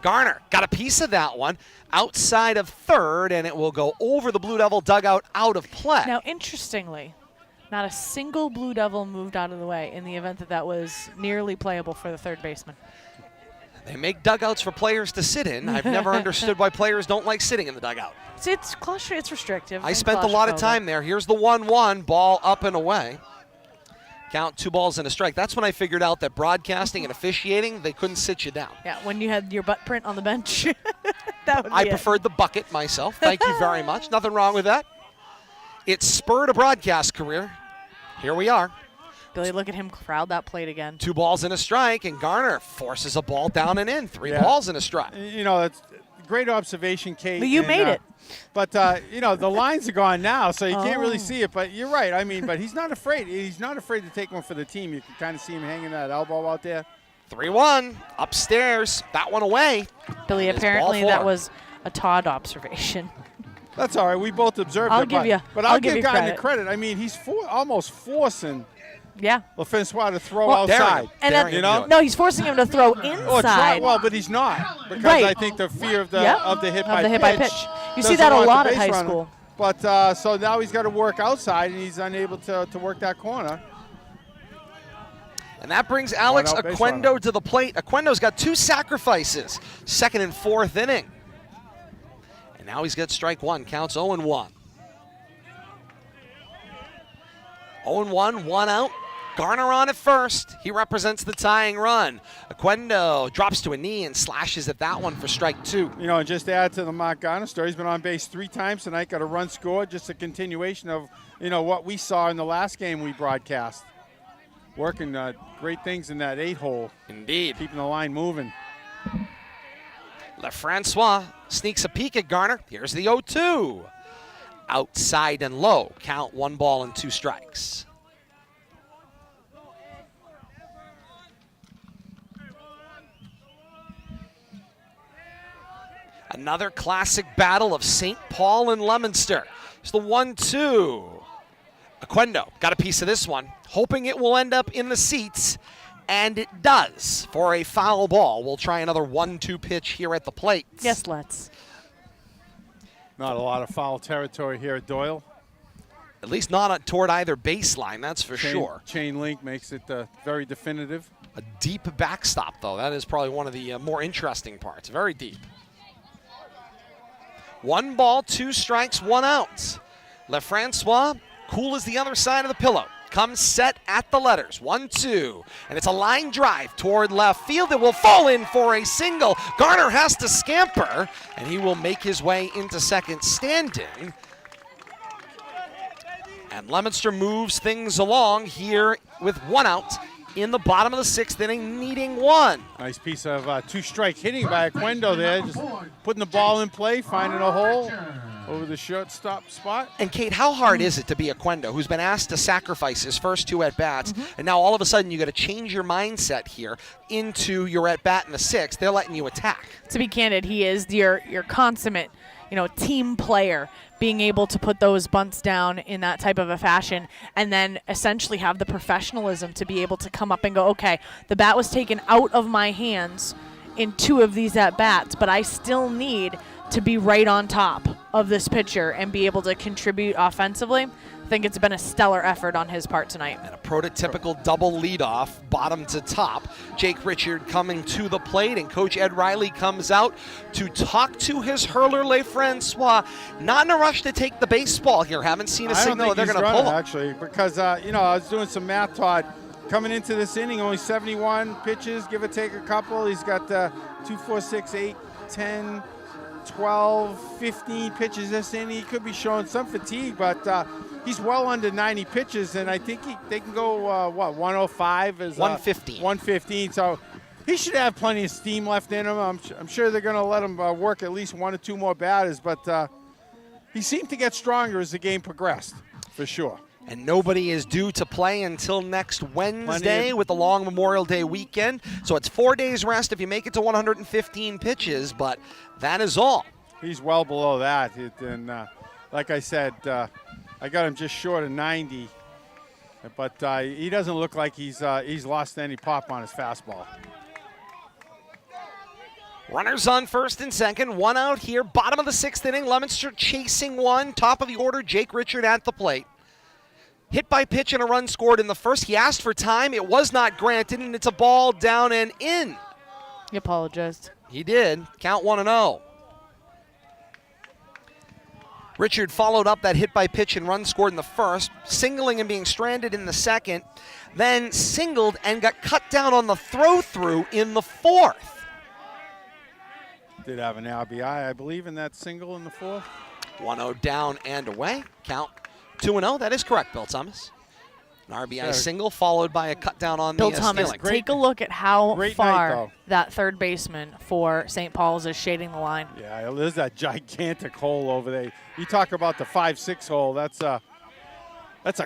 Garner got a piece of that one outside of third, and it will go over the Blue Devil dugout out of play. Now, interestingly, not a single Blue Devil moved out of the way in the event that was nearly playable for the third baseman. They make dugouts for players to sit in. I've never understood why players don't like sitting in the dugout. It's it's restrictive. I and spent a lot of claustrophobic. time there. Here's the 1-1, ball up and away. Count 2 balls and a strike. That's when I figured out that broadcasting and officiating, they couldn't sit you down. Yeah, when you had your butt print on the bench, that would be I it. preferred the bucket myself. Thank you very much. Nothing wrong with that. It spurred a broadcast career. Here we are. Billy, look at him crowd that plate again. 2 balls and a strike, and Garner forces a ball down and in. 3 Yeah. balls and a strike. You know, that's a great observation, Kate. But you and, made it. But, you know, the lines are gone now, so you can't really Oh. see it. But you're right. I mean, but he's not afraid. He's not afraid to take one for the team. You can kind of see him hanging that elbow out there. 3-1, upstairs. That one away. Billy, It's apparently ball 4. that was a Todd observation. That's all right. We both observed I'll it. give you- But I'll I'll give give you Gardner credit. credit. I mean, he's almost forcing Yeah. LaFrancois to throw Well, outside. And Daring then, him you know? to do it. no, he's forcing him to throw Well, inside. but he's not, because Right. I think the fear of the Yep. of the hit Of by the hit by pitch. You see doesn't that a want the lot at base high runner. school. But so now he's got to work outside, and he's unable to work that corner. And that brings Alex One out, base Aquendo runner. to the plate. Aquendo's got 2 sacrifices, 2nd and 4th inning. And now he's got strike 1, counts 0-1. 0-1, 1 out. Garner on at first. He represents the tying run. Aquendo drops to a knee and slashes at that one for strike 2. You know, and just to add to the Mark Garner story, he's been on base 3 times tonight, got a run scored, just a continuation of, you know, what we saw in the last game we broadcast. Working great things in that 8-hole, Indeed. keeping the line moving. LaFrancois sneaks a peek at Garner. Here's the 0-2. Outside and low. Count 1 ball and 2 strikes. Another classic battle of St. Paul and Leominster. It's the 1-2. Aquendo got a piece of this one, hoping it will end up in the seats, and it does for a foul ball. We'll try another 1-2 pitch here at the plate. Yes, let's. Not a lot of foul territory here at Doyle. At least not toward either baseline, that's for sure. Chain link makes it very definitive. A deep backstop, though. That is probably one of the more interesting parts. Very deep. 1 ball, 2 strikes, 1 out. LaFrancois, cool as the other side of the pillow. Comes set at the letters. 1-2. And it's a line drive toward left field. It will fall in for a single. Garner has to scamper, and he will make his way into second standing. And Leominster moves things along here with 1 out in the bottom of the 6th inning, needing 1. Nice piece of 2-strike hitting by Aquendo there, just putting the ball in play, finding a hole over the shortstop spot. And Kate, how hard is it to be Aquendo, who's been asked to sacrifice his first 2 at-bats, and now all of a sudden you got to change your mindset here into your at-bat in the 6th. They're letting you attack. To be candid, he is your consummate, team player, being able to put those bunts down in that type of a fashion and then essentially have the professionalism to be able to come up and go, okay, the bat was taken out of my hands in 2 of these at-bats, but I still need to be right on top of this pitcher and be able to contribute offensively. I think it's been a stellar effort on his part tonight. And a prototypical double leadoff, bottom to top. Jake Richard coming to the plate, and Coach Ed Riley comes out to talk to his hurler, LeFrancois. Not in a rush to take the baseball here. Haven't seen a signal that they're going to pull him. Actually, because, I was doing some math, Todd. Coming into this inning, only 71 pitches, give or take a couple. He's got 2, 4, 6, 8, 10, 12, 15 pitches this inning. He could be showing some fatigue, but he's well under 90 pitches, and I think they can go, 105 is 115. 115. So he should have plenty of steam left in him. I'm sure they're going to let him work at least 1 or 2 more batters, but he seemed to get stronger as the game progressed, for sure. And nobody is due to play until next Wednesday with the long Memorial Day weekend. So it's 4 days rest if you make it to 115 pitches, but that is all. He's well below that. And like I said, I got him just short of 90. But he doesn't look like he's lost any pop on his fastball. Runners on first and second, 1 out here. Bottom of the 6th inning, Leominster chasing 1. Top of the order, Jake Richard at the plate. Hit by pitch and a run scored in the first. He asked for time. It was not granted, and it's a ball down and in. He apologized. He did. Count 1-0. Richard followed up that hit by pitch and run scored in the first, singling and being stranded in the second, then singled and got cut down on the throw-through in the fourth. Did have an RBI, I believe, in that single in the fourth. 1-0 down and away. Count 2-0. That is correct, Bill Thomas. An RBI single followed by a cut down on Bill the Thomas, stealing. take a look at how far night, that third baseman for St. Paul's is shading the line. Yeah, there's that gigantic hole over there. You talk about the 5-6 hole. That's a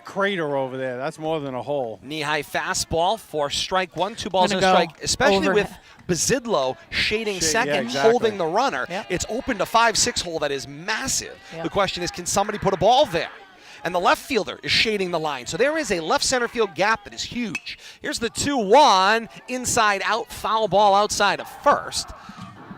crater over there. That's more than a hole. Knee-high fastball for strike 1, 2 balls and a strike, especially with Bazidlo shading second, holding the runner. Yep. It's opened a 5-6 hole that is massive. Yep. The question is, can somebody put a ball there? And the left fielder is shading the line. So there is a left center field gap that is huge. Here's the 2-1, inside out, foul ball outside of first.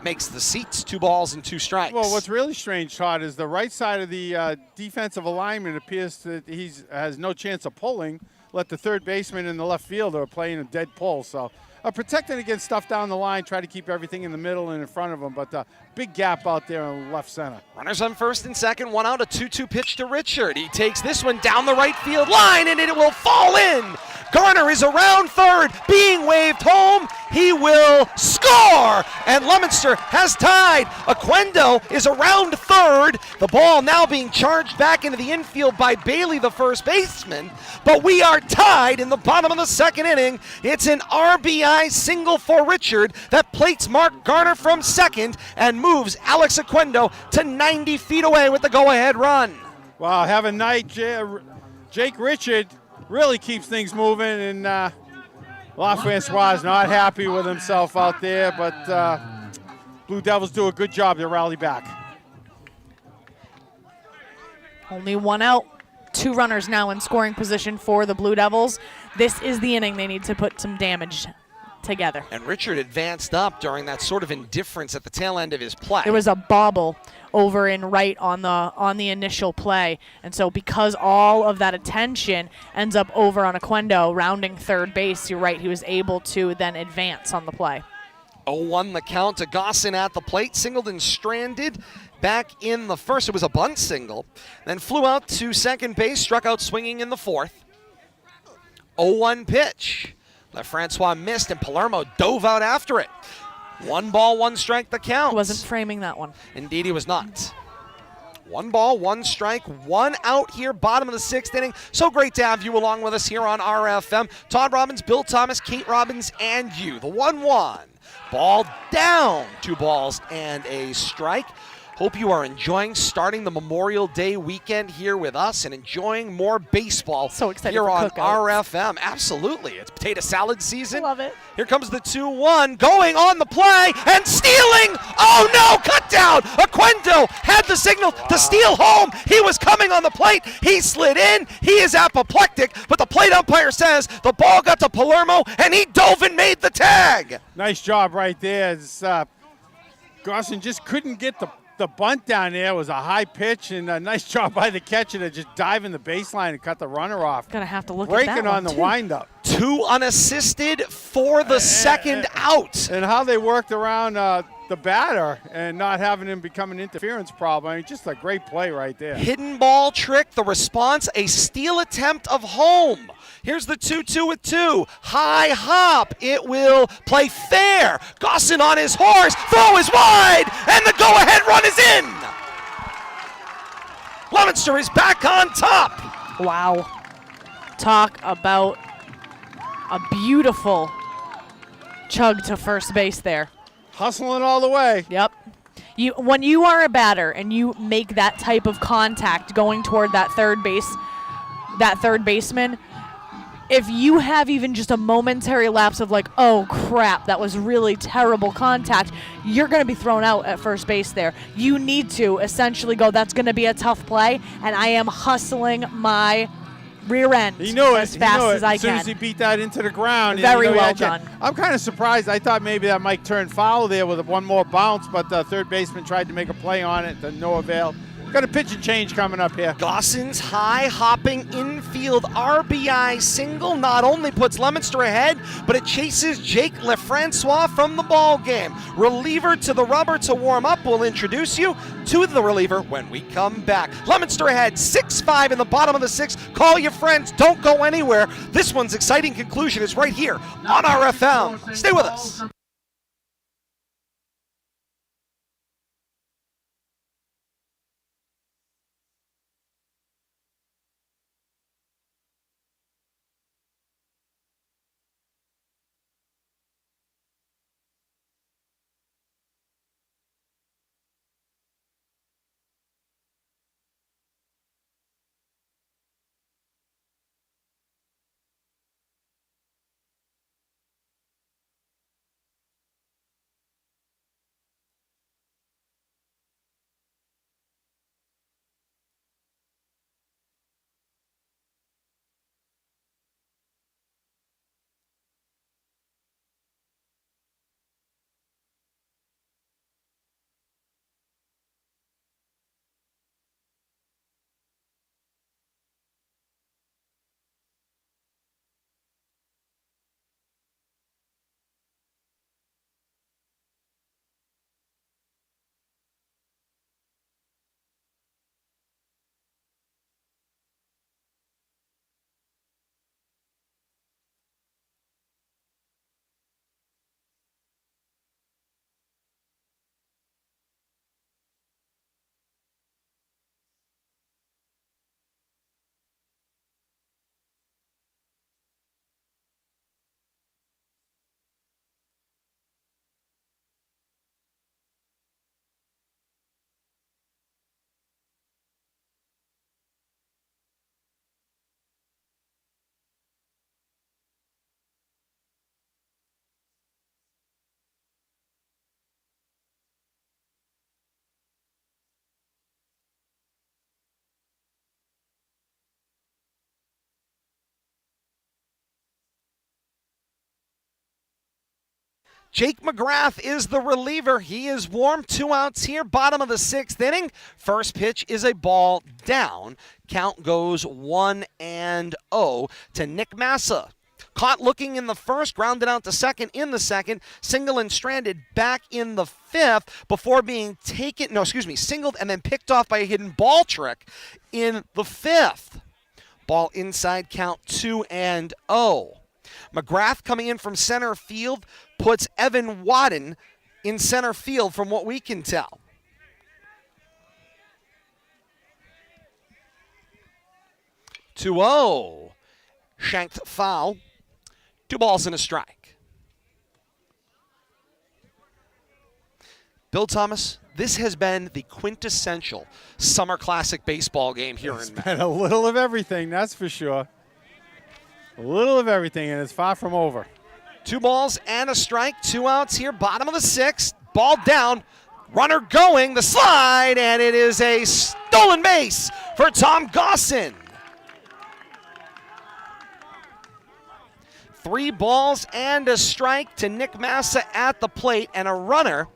Makes the seats 2 balls and 2 strikes. Well, what's really strange, Todd, is the right side of the defensive alignment appears that he has no chance of pulling. Let the third baseman and the left fielder playing a dead pull. So protecting against stuff down the line, try to keep everything in the middle and in front of him, but big gap out there in left center. Runners on first and second, 1 out, a 2-2 pitch to Richard. He takes this one down the right field line, and it will fall in. Garner is around third, being waved home. He will score, and Leominster has tied. Oquendo is around third. The ball now being charged back into the infield by Bailey, the first baseman, but we are tied in the bottom of the 2nd inning. It's an RBI single for Richard that plates Mark Garner from second and moves Alex Oquendo to 90 feet away with the go-ahead run. Wow, have a night, Jake Richard really keeps things moving, and LaFrancois is not happy with himself out there, but Blue Devils do a good job to rally back. Only 1 out. 2 runners now in scoring position for the Blue Devils. This is the inning they need to put some damage together. And Richard advanced up during that sort of indifference at the tail end of his play. There was a bobble over in right on the initial play, and so because all of that attention ends up over on Oquendo rounding third base, you're right, he was able to then advance on the play. 0-1 the count to Gossin at the plate, singled and stranded back in the first. It was a bunt single, then flew out to second base, struck out swinging in the fourth. 0-1 pitch. LeFrancois missed, and Palermo dove out after it. 1 ball, 1 strike the count. Wasn't framing that one. Indeed he was not. 1 ball, 1 strike, 1 out here, bottom of the 6th inning. So great to have you along with us here on RFM. Todd Robbins, Bill Thomas, Kate Robbins, and you. The 1-1. Ball down, 2 balls and a strike. Hope you are enjoying starting the Memorial Day weekend here with us and enjoying more baseball so excited here for on cookouts. RFM. Absolutely. It's potato salad season. Love it. Here comes the 2-1, going on the play and stealing. Oh no, cut down. Oquendo had the signal to steal home. He was coming on the plate. He slid in. He is apoplectic, but the plate umpire says the ball got to Palermo and he dove and made the tag. Nice job right there. Gossin just couldn't get the the bunt down there was a high pitch and a nice job by the catcher to just dive in the baseline and cut the runner off. Gonna have to look Breaking at that on one, the too. windup. 2 unassisted for the second out. And how they worked around the batter and not having him become an interference problem. I mean, just a great play right there. Hidden ball trick, the response, a steal attempt of home. Here's the 2-2 with 2. High hop. It will play fair. Gossin on his horse. Throw is wide, and the go-ahead run is in. Leominster is back on top. Wow. Talk about a beautiful chug to first base there. Hustling all the way. Yep. When you are a batter and you make that type of contact going toward that third baseman, if you have even just a momentary lapse of like, oh crap, that was really terrible contact, you're going to be thrown out at first base there. You need to essentially go, that's going to be a tough play, and I am hustling my rear end as fast as I can. As soon as he beat that into the ground. Very well done. I'm kind of surprised. I thought maybe that might turn foul there with one more bounce, but the third baseman tried to make a play on it to no avail. Got a pitch and change coming up here. Gossin's high-hopping infield RBI single not only puts Leominster ahead, but it chases Jake Lefrancois from the ball game. Reliever to the rubber to warm up. We'll introduce you to the reliever when we come back. Leominster ahead 6-5 in the bottom of the 6th. Call your friends. Don't go anywhere. This one's exciting conclusion is right here on RFL. Stay with us. Jake McGrath is the reliever. He is warm. 2 outs here, bottom of the 6th inning. First pitch is a ball down. Count goes 1-0 to Nick Massa. Caught looking in the first, grounded out to second in the second, single and stranded back in the 5th before being singled and then picked off by a hidden ball trick in the 5th. Ball inside, count 2-0. McGrath coming in from center field puts Evan Wadden in center field from what we can tell. (2-0). Shanked foul. 2 balls and a strike. Bill Thomas, this has been the quintessential Summer Classic baseball game here in Maine. And a little of everything, that's for sure. A little of everything, and it's far from over. 2 balls and a strike, 2 outs here, bottom of the 6th. Ball down, runner going, the slide, and it is a stolen base for Tom Gossin. 3 balls and a strike to Nick Massa at the plate, and a runner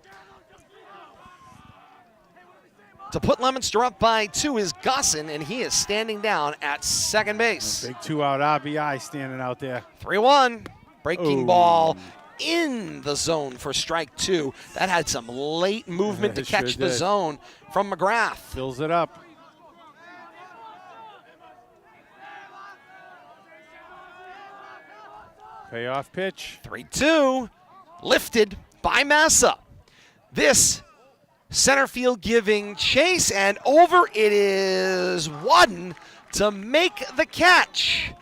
to put Leominster up by 2 is Gussin, and he is standing down at second base. Big 2-out RBI standing out there. 3-1. Breaking Oh. ball in the zone for strike 2. That had some late movement to It sure catch the did. zone from McGrath. Fills it up. Payoff pitch. 3-2. Lifted by Massa. This center field giving chase, and over it is Wadden to make the catch.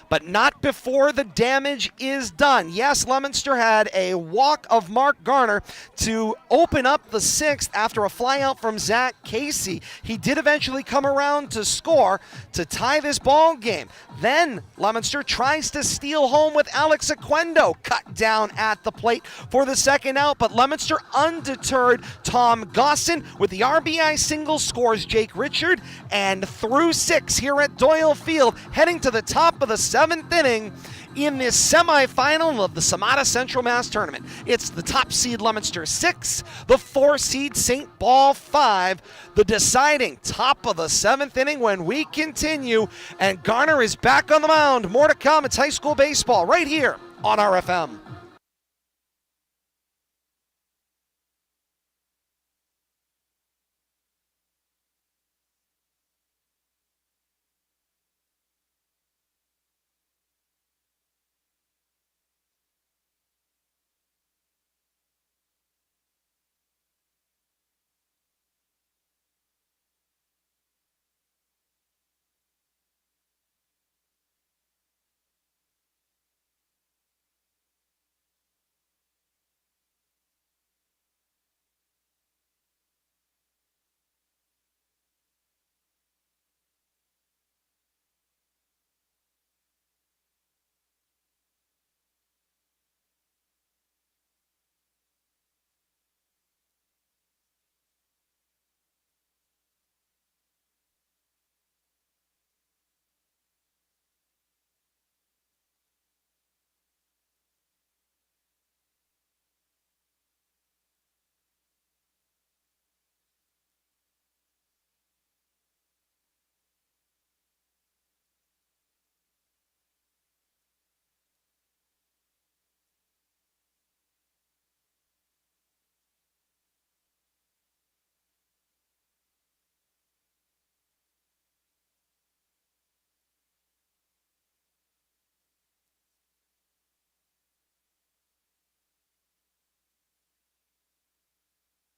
But not before the damage is done. Yes, Leominster had a walk of Mark Garner to open up the 6th after a flyout from Zach Casey. He did eventually come around to score to tie this ball game. Then Leominster tries to steal home with Alex Aquendo cut down at the plate for the 2nd out, but Leominster undeterred. Tom Gossin with the RBI single scores Jake Richard, and through 6 here at Doyle Field, heading to the top of the 7th inning in this semifinal of the CMADA Central Mass Tournament. It's the top seed Leominster 6, the 4 seed St. Paul 5, the deciding top of the 7th inning when we continue, and Garner is back on the mound. More to come. It's high school baseball right here on RFM.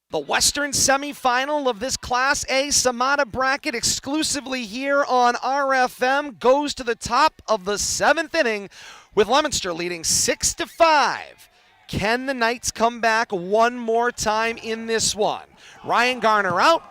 The Western semifinal of this Class A CMADA bracket exclusively here on RFM goes to the top of the 7th inning with Leominster leading 6-5. Can the Knights come back one more time in this one? Ryan Garner out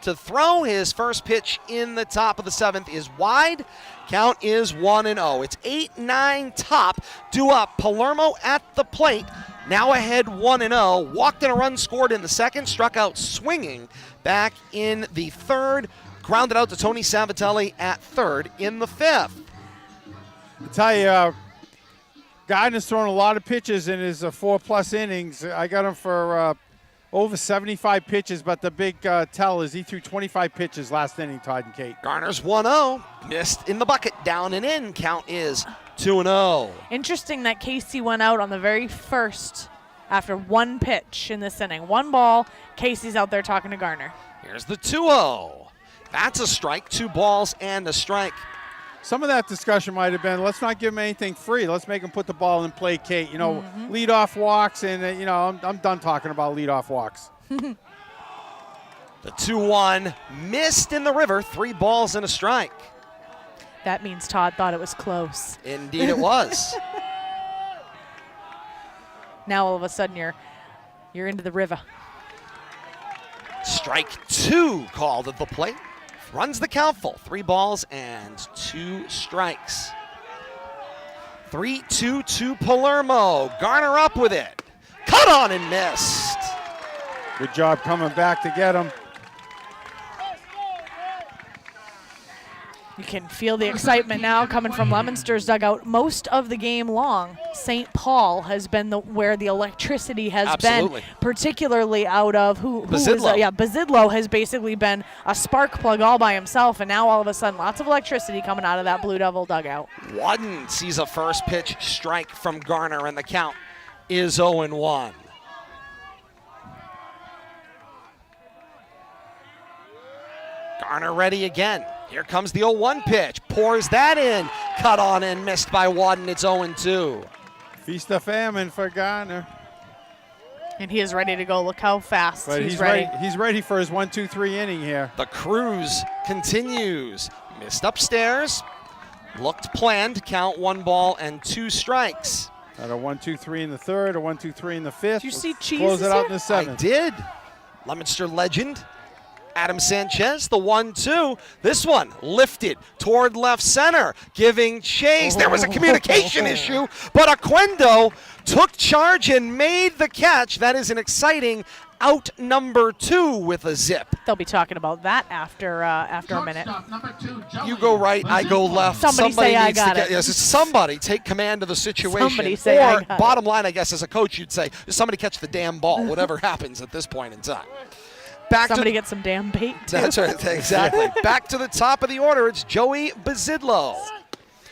to throw. His first pitch in the top of the 7th is wide. Count is 1-0. It's 8-9 top. Due up. Palermo at the plate. Now ahead 1-0. Walked in a run scored in the 2nd. Struck out swinging back in the 3rd. Grounded out to Tony Savatelli at 3rd in the 5th. I tell you, Gardner's thrown a lot of pitches in his 4+ innings. I got him for over 75 pitches, but the big tell is he threw 25 pitches last inning, Todd and Kate. Garner's 1-0. Missed in the bucket. Down and in. Count is 2-0. Interesting that Casey went out on the very first after one pitch in this inning. One ball, Casey's out there talking to Garner. Here's the 2-0. That's a strike. 2 balls and a strike. Some of that discussion might have been, let's not give him anything free. Let's make him put the ball in play, Kate. You know, leadoff walks, and, I'm done talking about leadoff walks. The 2-1 missed in the river. 3 balls and a strike. That means Todd thought it was close. Indeed it was. Now all of a sudden you're into the river. Strike 2 called at the plate. Runs the count full. 3 balls and 2 strikes. 3-2 to Palermo. Garner up with it. Cut on and missed. Good job coming back to get him. You can feel the excitement now coming from Leominster's dugout. Most of the game long, St. Paul has been where the electricity has been, particularly out of Bazidlo has basically been a spark plug all by himself, and now all of a sudden lots of electricity coming out of that Blue Devil dugout. Wadden sees a first pitch strike from Garner, and the count is 0-1. Garner ready again. Here comes the 0-1 pitch. Pours that in. Cut on and missed by Wadden. It's 0-2. Feast of famine for Garner. And he is ready to go. Look how fast he's ready. He's ready for his 1-2-3 inning here. The cruise continues. Missed upstairs. Looked planned. Count 1 ball and 2 strikes. Got a 1-2-3 in the third, a 1-2-3 in the fifth. Did you see Cheese? Close it out in the I seventh. did. Leominster legend Adam Sanchez, the 1-2. This one lifted toward left center, giving chase. There was a communication issue, but Aquendo took charge and made the catch. That is an exciting out number 2 with a zip. They'll be talking about that after a minute. You go right, I go left. Somebody say I got it. Yes, somebody take command of the situation. Somebody say I got bottom line, I guess, as a coach, you'd say, somebody catch the damn ball, whatever happens at this point in time. Somebody get some damn bait, too. That's right, exactly. Back to the top of the order, it's Joey Bazidlo.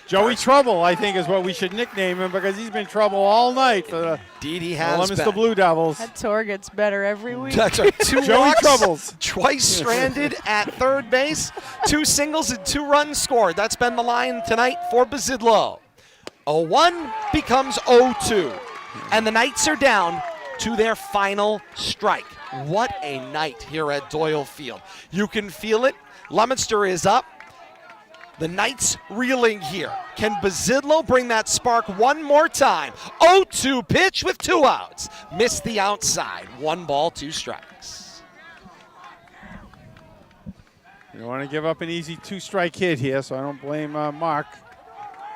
Joey Trouble, I think, is what we should nickname him because he's been trouble all night for the Leominster Blue Devils. That tour gets better every week. That's right. 2 Joey walks, Troubles. Twice stranded at third base, 2 singles and 2 runs scored. That's been the line tonight for Bazidlo. 0-1 becomes 0-2, and the Knights are down to their final strike. What a night here at Doyle Field. You can feel it. Leominster is up. The Knights reeling here. Can Bazidlo bring that spark one more time? 0-2 pitch with 2 outs. Missed the outside. 1 ball, 2 strikes. You don't want to give up an easy 2-strike hit here, so I don't blame Mark.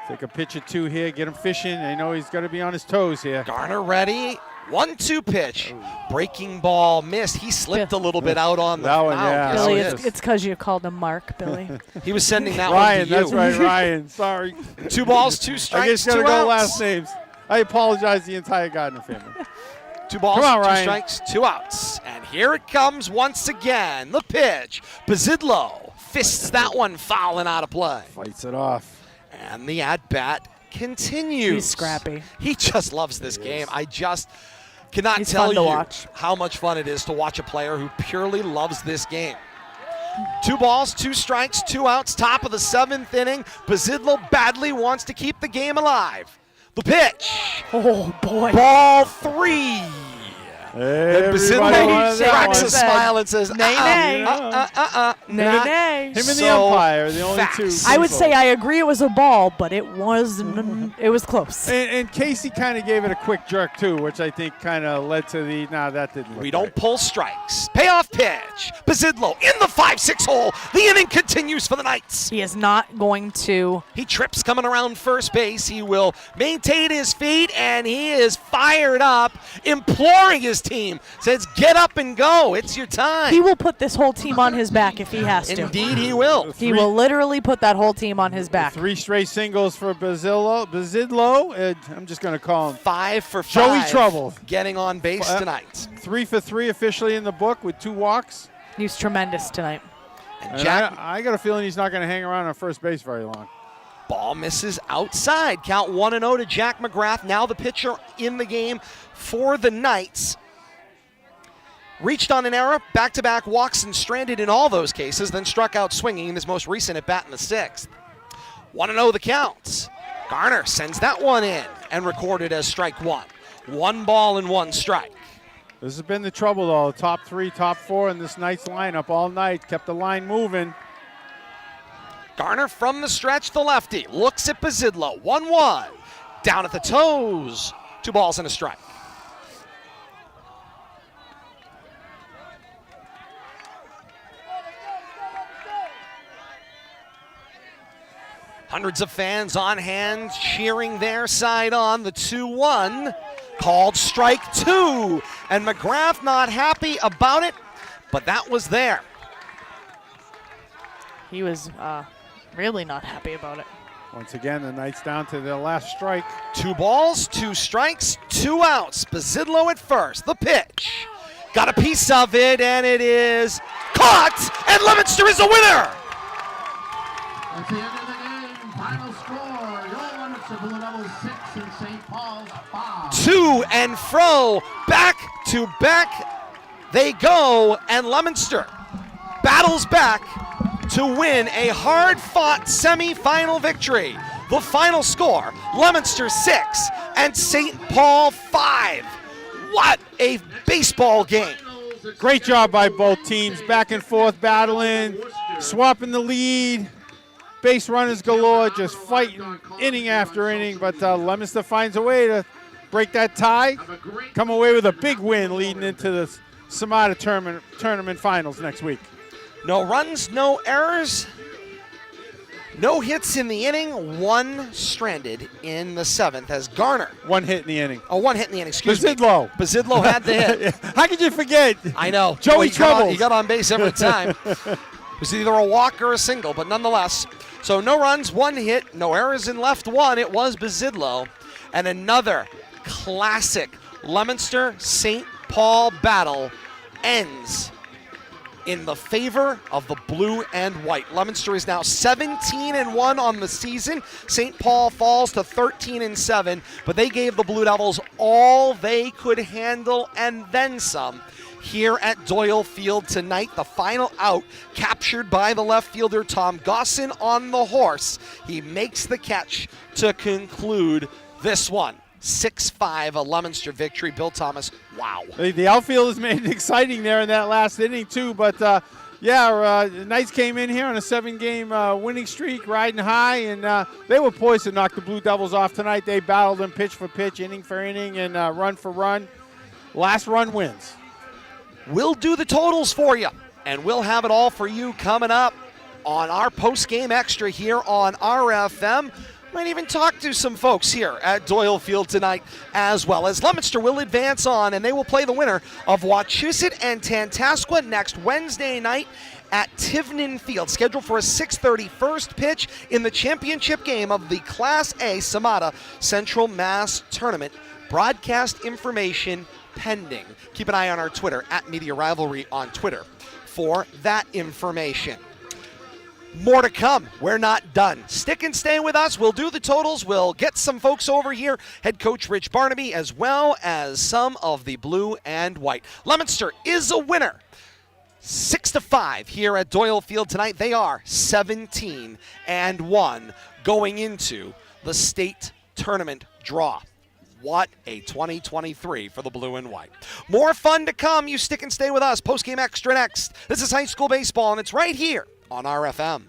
Take a pitch or 2 here, get him fishing. I know he's got to be on his toes here. Garner ready. 1-2 pitch. Breaking ball missed. He slipped a little bit out on the that one, mound. yeah. Billy, it's because you called him Mark, Billy. He was sending that Ryan, one to you. that's right, Ryan. Sorry. 2 balls, 2 strikes, I guess 2 gotta go outs. last names. I apologize to the entire Gardner family. 2 balls, Come on, 2 Ryan. strikes, 2 outs. And here it comes once again. The pitch. Bazidlo fists that one foul and out of play. Fights it off. And the at-bat continues. He's scrappy. He just loves this game. I just cannot He's tell fun to you watch. how much fun it is to watch a player who purely loves this game. 2 balls, 2 strikes, 2 outs, top of the 7th inning. Bazidlo badly wants to keep the game alive. The pitch. Oh, boy. Ball 3. Hey, And Bazidlo cracks a smile and says, Nay, nay. Nay, Not nay. Him and the so umpire, the only fast. 2. I would say I agree it was a ball, but it was close. And Casey kind of gave it a quick jerk, too, which I think kind of led to the, that didn't look We don't right. pull strikes. Payoff pitch. Bazidlo in the 5-6 hole. The inning continues for the Knights. He is not going to. He trips coming around first base. He will maintain his feet, and he is fired up, imploring his team. Says, get up and go. It's your time. He will put this whole team on his back if he has to. Indeed, he will. He will literally put that whole team on his back. 3 straight singles for Bazidlo. I'm just going to call him 5 for 5. Joey Trouble. Getting on base tonight. 3 for 3 officially in the book with 2 walks. He's tremendous tonight. And And Jack I got a feeling he's not going to hang around on first base very long. ball misses outside. Count 1-0 to Jack McGrath. Now the pitcher in the game for the Knights. Reached on an error, back-to-back walks and stranded in all those cases, then struck out swinging in his most recent at-bat in the 6th. 1-0 the count. Garner sends that one in and recorded as strike 1. 1 ball and 1 strike. This has been the trouble, though. Top 3, top 4 in this Knights lineup all night. Kept the line moving. Garner from the stretch, the lefty, looks at Bazidlo. 1-1. Down at the toes. 2 balls and a strike. Hundreds of fans on hand cheering their side on. The 2-1 called strike 2. And McGrath not happy about it, but that was there. He was Really not happy about it. Once again, the Knights down to their last strike. 2 balls, 2 strikes, 2 outs. Bazidlo at first. The pitch. Got a piece of it, and it is caught, and Leominster is a winner. That's the end of the game. Final score. Your Leominster Blue Devils 6 and St. Paul's 5. To and fro, back to back they go, and Leominster battles back to win a hard-fought semi-final victory. The final score, Leominster 6 and St. Paul 5. What a baseball game. Great job by both teams. Back and forth battling, swapping the lead. Base runners galore, just fighting inning after inning. But Leominster finds a way to break that tie, come away with a big win leading into the CMADA tournament finals next week. No runs, no errors, no hits in the inning, 1 stranded in the 7th as Garner. 1 hit in the inning. Oh, 1 hit in the inning, excuse me. Bazidlo. Bazidlo had the hit. How could you forget? I know. Joey he got Troubles. he got on base every time. It was either a walk or a single, but nonetheless. So no runs, 1 hit, no errors in left 1. It was Bazidlo. And another classic Leominster-St. Paul battle ends in the favor of the blue and white. Leominster is now 17-1 on the season. St. Paul falls to 13-7, but they gave the Blue Devils all they could handle and then some here at Doyle Field tonight. The final out captured by the left fielder Tom Gosson on the horse. He makes the catch to conclude this one. 6-5, a Leominster victory. Bill Thomas, wow. The outfield has made it exciting there in that last inning, too. But, the Knights came in here on a 7-game winning streak, riding high, and they were poised to knock the Blue Devils off tonight. They battled them pitch for pitch, inning for inning, and run for run. Last run wins. We'll do the totals for you, and we'll have it all for you coming up on our post-game extra here on RFM. Might even talk to some folks here at Doyle Field tonight as well, as Leominster will advance on, and they will play the winner of Wachusett and Tantasqua next Wednesday night at Tivnan Field, scheduled for a 6:30 first pitch in the championship game of the Class A CMADA Central Mass Tournament. Broadcast information pending. Keep an eye on our Twitter, at Media Rivalry on Twitter, for that information. More to come. We're not done. Stick and stay with us. We'll do the totals. We'll get some folks over here. Head coach Rich Barnaby, as well as some of the blue and white. Leominster is a winner. 6-5 here at Doyle Field tonight. They are 17-1 going into the state tournament draw. What a 2023 for the blue and white. More fun to come. You stick and stay with us. Postgame Extra next. This is high school baseball, and it's right here on RFM.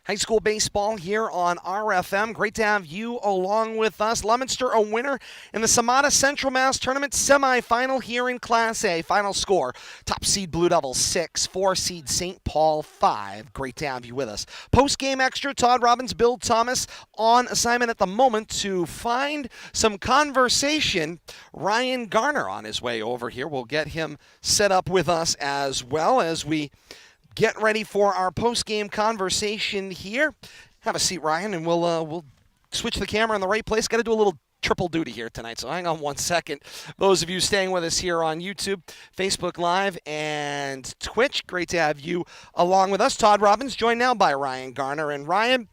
High school baseball here on RFM. Great to have you along with us. Leominster a winner in the CMADA Central Mass Tournament semi-final here in Class A. Final score, top seed Blue Devils 6, 4 seed St. Paul 5. Great to have you with us. Post-game extra, Todd Robbins, Bill Thomas on assignment at the moment to find some conversation. Ryan Garner on his way over here. We'll get him set up with us as well as we get ready for our post-game conversation here. Have a seat, Ryan, and we'll switch the camera in the right place. Got to do a little triple duty here tonight, so hang on one second. Those of you staying with us here on YouTube, Facebook Live, and Twitch, great to have you along with us. Todd Robbins, joined now by Ryan Garner. And Ryan,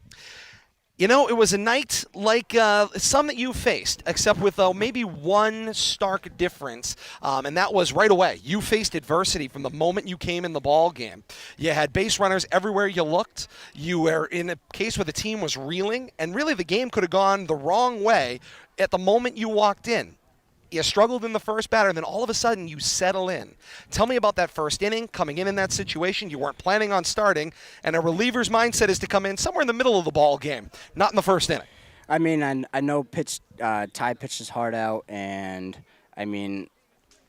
you know, it was a night like some that you faced, except with maybe one stark difference, and that was right away. You faced adversity from the moment you came in the ball game. You had base runners everywhere you looked. You were in a case where the team was reeling, and really the game could have gone the wrong way at the moment you walked in. You struggled in the first batter, and then all of a sudden you settle in. Tell me about that first inning, coming in that situation. You weren't planning on starting, and a reliever's mindset is to come in somewhere in the middle of the ball game, not in the first inning. I mean, I know Ty pitched his heart out, and I mean,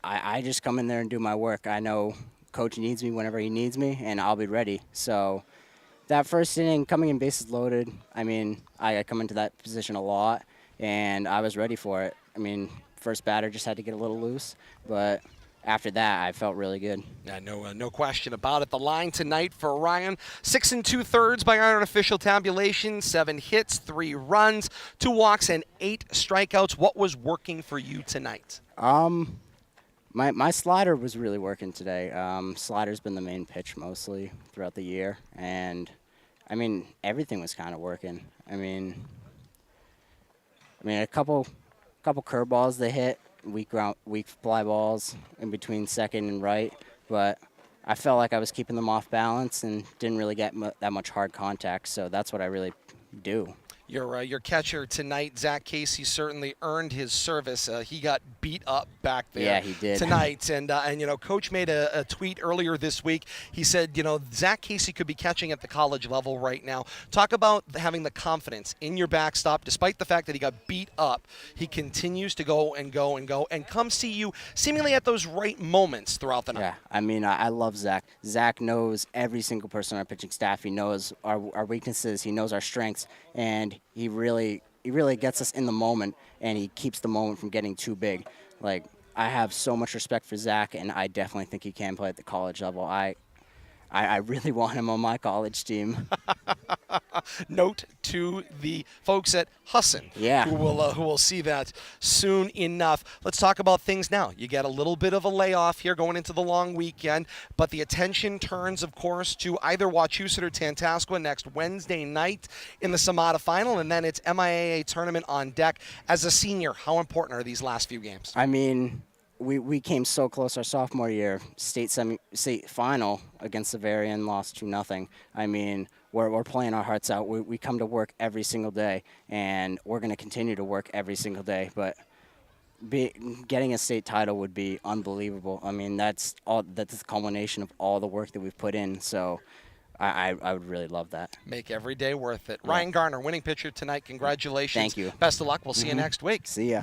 I just come in there and do my work. I know Coach needs me whenever he needs me, and I'll be ready. So that first inning, coming in bases loaded, I mean, I come into that position a lot, and I was ready for it. I mean, first batter just had to get a little loose, but after that, I felt really good. Yeah, no question about it. The line tonight for Ryan, 6 2/3 by our unofficial tabulation, 7 hits, 3 runs, 2 walks, and 8 strikeouts. What was working for you tonight? My slider was really working today. Slider's been the main pitch mostly throughout the year, and I mean, everything was kind of working. I mean, a couple curveballs they hit, weak fly balls in between second and right, but I felt like I was keeping them off balance and didn't really get that much hard contact, so that's what I really do. Your catcher tonight, Zach Casey, certainly earned his service. He got beat up back there. Yeah, he did. Tonight. And you know, Coach made a tweet earlier this week. He said, you know, Zach Casey could be catching at the college level right now. Talk about having the confidence in your backstop. Despite the fact that he got beat up, he continues to go and go and go and come see you seemingly at those right moments throughout the night. Yeah, I mean, I love Zach. Zach knows every single person on our pitching staff. He knows our weaknesses. He knows our strengths. And he really gets us in the moment, and he keeps the moment from getting too big. Like, I have so much respect for Zach, and I definitely think he can play at the college level. I really want him on my college team. Note to the folks at Husson, yeah, who will see that soon enough. Let's talk about things now. You get a little bit of a layoff here going into the long weekend, but the attention turns, of course, to either Wachusett or Tantascwa next Wednesday night in the CMADA final, and then it's MIAA tournament on deck. As a senior, how important are these last few games? I mean, we came so close our sophomore year, state final against Bavarian, lost 2-0. I mean, we're playing our hearts out. We come to work every single day, and we're going to continue to work every single day. But getting a state title would be unbelievable. I mean, that's the culmination of all the work that we've put in. So I would really love that. Make every day worth it. Yeah. Ryan Garner, winning pitcher tonight. Congratulations. Thank you. Best of luck. We'll see you next week. See ya.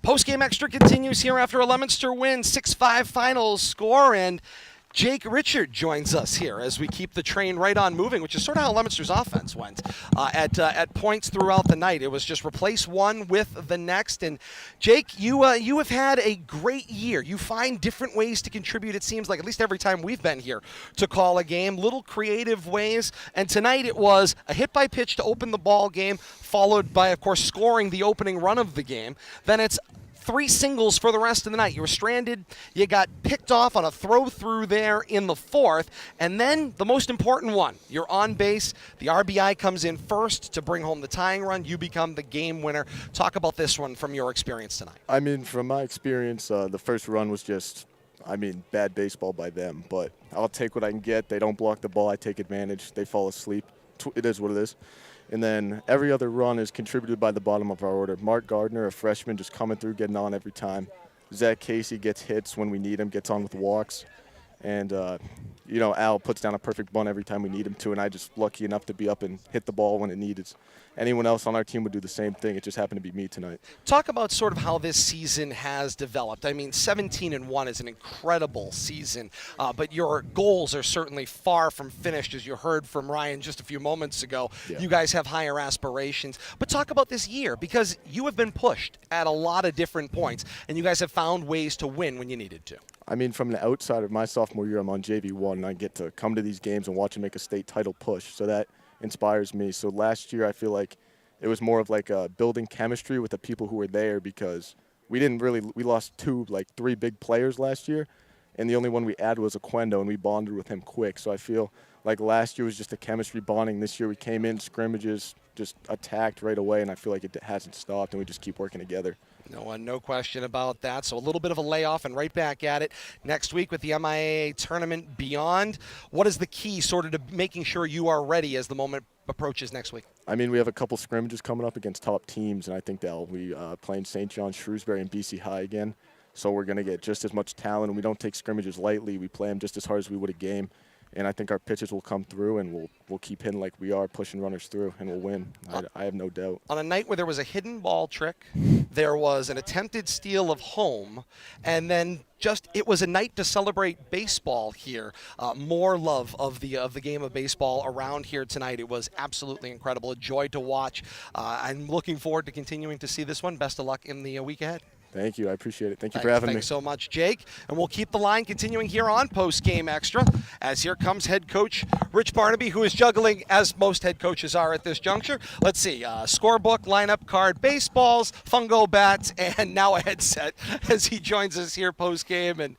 Post-game extra continues here after a Leominster win, 6-5 final score, and Jake Richard joins us here as we keep the train right on moving, which is sort of how Leominster's offense went at points throughout the night. It was just replace one with the next. And Jake, you have had a great year. You find different ways to contribute, it seems like, at least every time we've been here to call a game, little creative ways. And tonight it was a hit by pitch to open the ball game, followed by, of course, scoring the opening run of the game. Then it's 3 singles for the rest of the night. You were stranded. You got picked off on a throw through there in the 4th. And then the most important one, you're on base. The RBI comes in first to bring home the tying run. You become the game winner. Talk about this one from your experience tonight. I mean, from my experience, the first run was just, bad baseball by them. But I'll take what I can get. They don't block the ball. I take advantage. They fall asleep. It is what it is. And then every other run is contributed by the bottom of our order. Mark Gardner, a freshman, just coming through, getting on every time. Zach Casey gets hits when we need him, gets on with walks. And, you know, Al puts down a perfect bunt every time we need him to, and I just lucky enough to be up and hit the ball when it needed. Anyone else on our team would do the same thing. It just happened to be me tonight. Talk about sort of how this season has developed. I mean, 17-1 is an incredible season, but your goals are certainly far from finished, as you heard from Ryan just a few moments ago. Yeah. You guys have higher aspirations. But talk about this year, because you have been pushed at a lot of different points, and you guys have found ways to win when you needed to. I mean, from the outside of my sophomore year, I'm on JV1, and I get to come to these games and watch them make a state title push. So that inspires me. So last year, I feel like it was more of like building chemistry with the people who were there, because we lost three big players last year, and the only one we added was Aquendo, and we bonded with him quick. So I feel like last year was just a chemistry bonding. This year we came in, scrimmages, just attacked right away, and I feel like it hasn't stopped, and we just keep working together. No question about that. So a little bit of a layoff and right back at it next week with the MIAA tournament beyond. What is the key sort of to making sure you are ready as the moment approaches next week? I mean, we have a couple scrimmages coming up against top teams, and I think they'll be playing St. John, Shrewsbury, and BC High again. So we're going to get just as much talent, and we don't take scrimmages lightly. We play them just as hard as we would a game. And I think our pitches will come through, and we'll keep hitting like we are, pushing runners through, and we'll win. I have no doubt. On a night where there was a hidden ball trick, there was an attempted steal of home, and then it was a night to celebrate baseball here. More love of the game of baseball around here tonight. It was absolutely incredible. A joy to watch. I'm looking forward to continuing to see this one. Best of luck in the week ahead. Thank you. I appreciate it. Thank you for having me. Thanks so much, Jake. And we'll keep the line continuing here on Post Game Extra, as here comes head coach Rich Barnaby, who is juggling, as most head coaches are at this juncture. Let's see, scorebook, lineup card, baseballs, fungo bats, and now a headset as he joins us here post game. And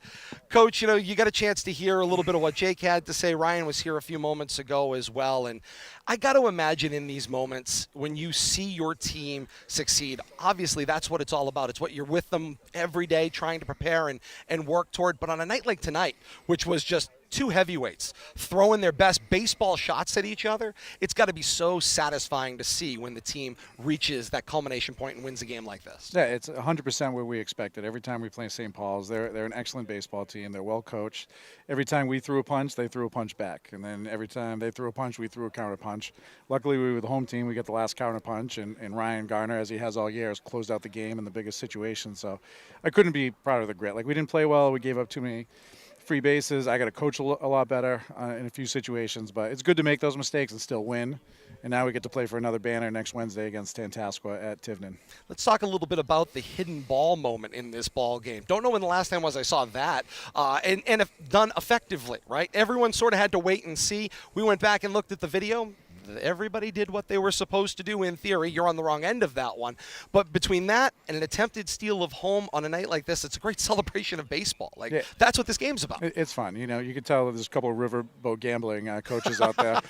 Coach, you know, you got a chance to hear a little bit of what Jake had to say. Ryan was here a few moments ago as well. And I got to imagine in these moments when you see your team succeed, obviously that's what it's all about. It's what you're with them every day trying to prepare and work toward. But on a night like tonight, which was just two heavyweights throwing their best baseball shots at each other, it's got to be so satisfying to see when the team reaches that culmination point and wins a game like this. Yeah, it's 100% where we expected. Every time we play St. Paul's, they're an excellent baseball team. They're well coached. Every time we threw a punch, they threw a punch back. And then every time they threw a punch, we threw a counter punch. Luckily, we were the home team. We got the last counter punch, and Ryan Garner, as he has all year, has closed out the game in the biggest situation. So I couldn't be prouder of the grit. Like, we didn't play well. We gave up too many free bases. I got to coach a lot better in a few situations, but it's good to make those mistakes and still win. And now we get to play for another banner next Wednesday against Tantascwa at Tivnan. Let's talk a little bit about the hidden ball moment in this ball game. Don't know when the last time was I saw that, and if done effectively, right? Everyone sort of had to wait and see. We went back and looked at the video. Everybody did what they were supposed to do in theory. You're on the wrong end of that one. But between that and an attempted steal of home on a night like this, it's a great celebration of baseball. Like, yeah, that's what this game's about. It's fun. You know, you can tell there's a couple of riverboat gambling coaches out there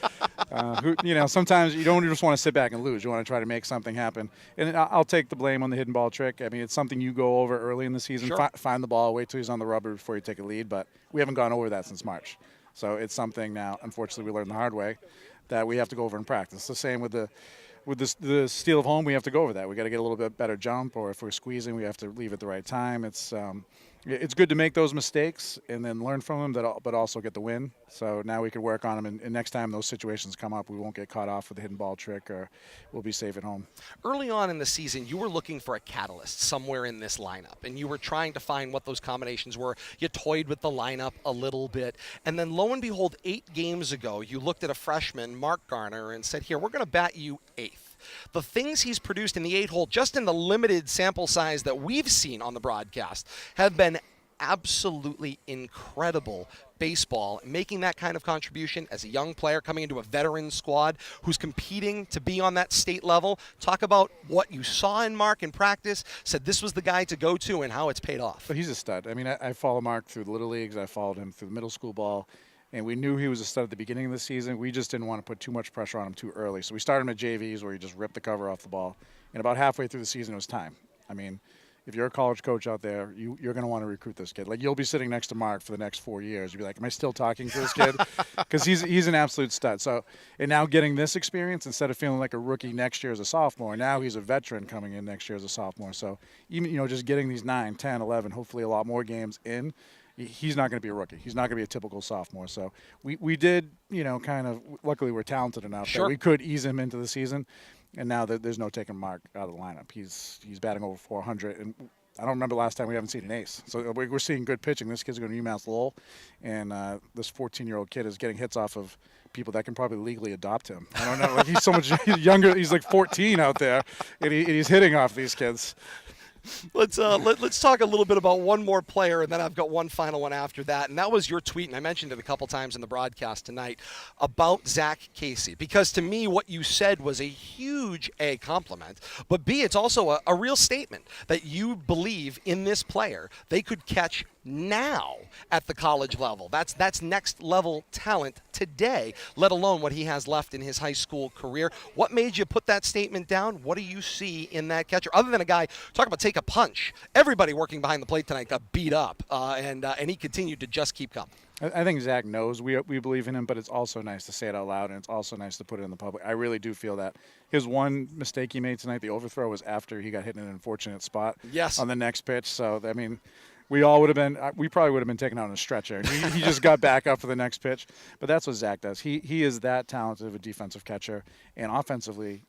who, you know, sometimes you don't just want to sit back and lose. You want to try to make something happen. And I'll take the blame on the hidden ball trick. I mean, it's something you go over early in the season. Sure. Find the ball, wait till he's on the rubber before you take a lead. But we haven't gone over that since March. So it's something now, unfortunately, we learned the hard way, that we have to go over in practice. The same with the steal of home. We have to go over that. We got to get a little bit better jump, or if we're squeezing, we have to leave at the right time. It's good to make those mistakes and then learn from them, but also get the win. So now we can work on them, and next time those situations come up, we won't get caught off with the hidden ball trick, or we'll be safe at home. Early on in the season, you were looking for a catalyst somewhere in this lineup, and you were trying to find what those combinations were. You toyed with the lineup a little bit, and then lo and behold, 8 games ago, you looked at a freshman, Mark Garner, and said, here, we're going to bat you 8th. The things he's produced in the 8-hole, just in the limited sample size that we've seen on the broadcast, have been absolutely incredible baseball. Making that kind of contribution as a young player coming into a veteran squad who's competing to be on that state level. Talk about what you saw in Mark in practice, said this was the guy to go to, and how it's paid off. But he's a stud. I mean, I follow Mark through the Little Leagues. I followed him through the middle school ball. And we knew he was a stud at the beginning of the season. We just didn't want to put too much pressure on him too early. So we started him at JVs, where he just ripped the cover off the ball. And about halfway through the season, it was time. I mean, if you're a college coach out there, you're going to want to recruit this kid. Like, you'll be sitting next to Mark for the next 4 years. You'll be like, am I still talking to this kid? Because he's an absolute stud. So, and now getting this experience, instead of feeling like a rookie next year as a sophomore, now he's a veteran coming in next year as a sophomore. So even, you know, just getting these 9, 10, 11, hopefully a lot more games in, he's not going to be a rookie. He's not going to be a typical sophomore. So we did, kind of, luckily we're talented enough that we could ease him into the season. And now there's no taking Mark out of the lineup. He's batting over 400. And I don't remember last time we haven't seen an ace. So we're seeing good pitching. This kid's going to UMass Lowell. And this 14-year-old kid is getting hits off of people that can probably legally adopt him. I don't know. Like, he's so much younger. He's like 14 out there. And he's hitting off these kids. Let's talk a little bit about one more player, and then I've got one final one after that. And that was your tweet, and I mentioned it a couple times in the broadcast tonight, about Zach Casey. Because to me, what you said was a huge A, compliment, but B, it's also a real statement that you believe in this player. They could catch now at the college level. That's next level talent today, let alone what he has left in his high school career. What made you put that statement down? What do you see in that catcher? Other than a guy, talk about take a punch. Everybody working behind the plate tonight got beat up, and he continued to just keep coming. I think Zach knows we believe in him, but it's also nice to say it out loud, and it's also nice to put it in the public. I really do feel that his one mistake he made tonight, the overthrow, was after he got hit in an unfortunate spot on the next pitch. So, I mean, we probably would have been taken out on a stretcher. He just got back up for the next pitch. But that's what Zach does. He is that talented of a defensive catcher. And offensively,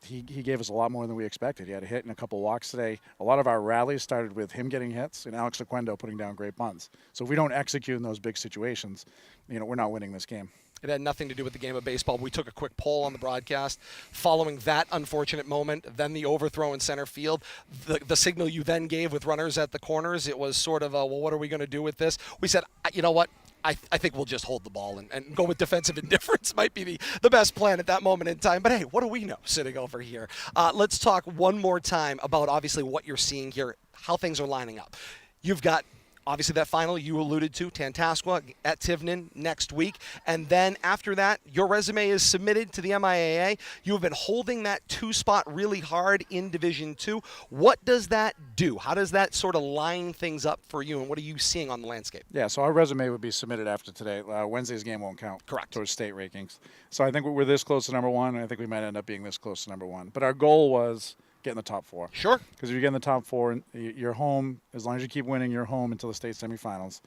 he gave us a lot more than we expected. He had a hit and a couple walks today. A lot of our rallies started with him getting hits and Alex Sequendo putting down great bunts. So if we don't execute in those big situations, we're not winning this game. It had nothing to do with the game of baseball. We took a quick poll on the broadcast following that unfortunate moment, then the overthrow in center field, the signal you then gave with runners at the corners. It was sort of well, what are we going to do with this? We said, you know what? I think we'll just hold the ball and go with defensive indifference might be the best plan at that moment in time. But, hey, what do we know sitting over here? Let's talk one more time about, obviously, what you're seeing here, how things are lining up. You've got, obviously, that final you alluded to, Tantascwa at Tivnan next week. And then after that, your resume is submitted to the MIAA. You have been holding that 2 spot really hard in Division II. What does that do? How does that sort of line things up for you, and what are you seeing on the landscape? Yeah, so our resume would be submitted after today. Wednesday's game won't count. Correct. Towards state rankings. So I think we're this close to number 1, and I think we might end up being this close to number 1. But our goal was get in the top 4. Sure. Because if you get in the top 4, you're home. As long as you keep winning, you're home until the state semifinals,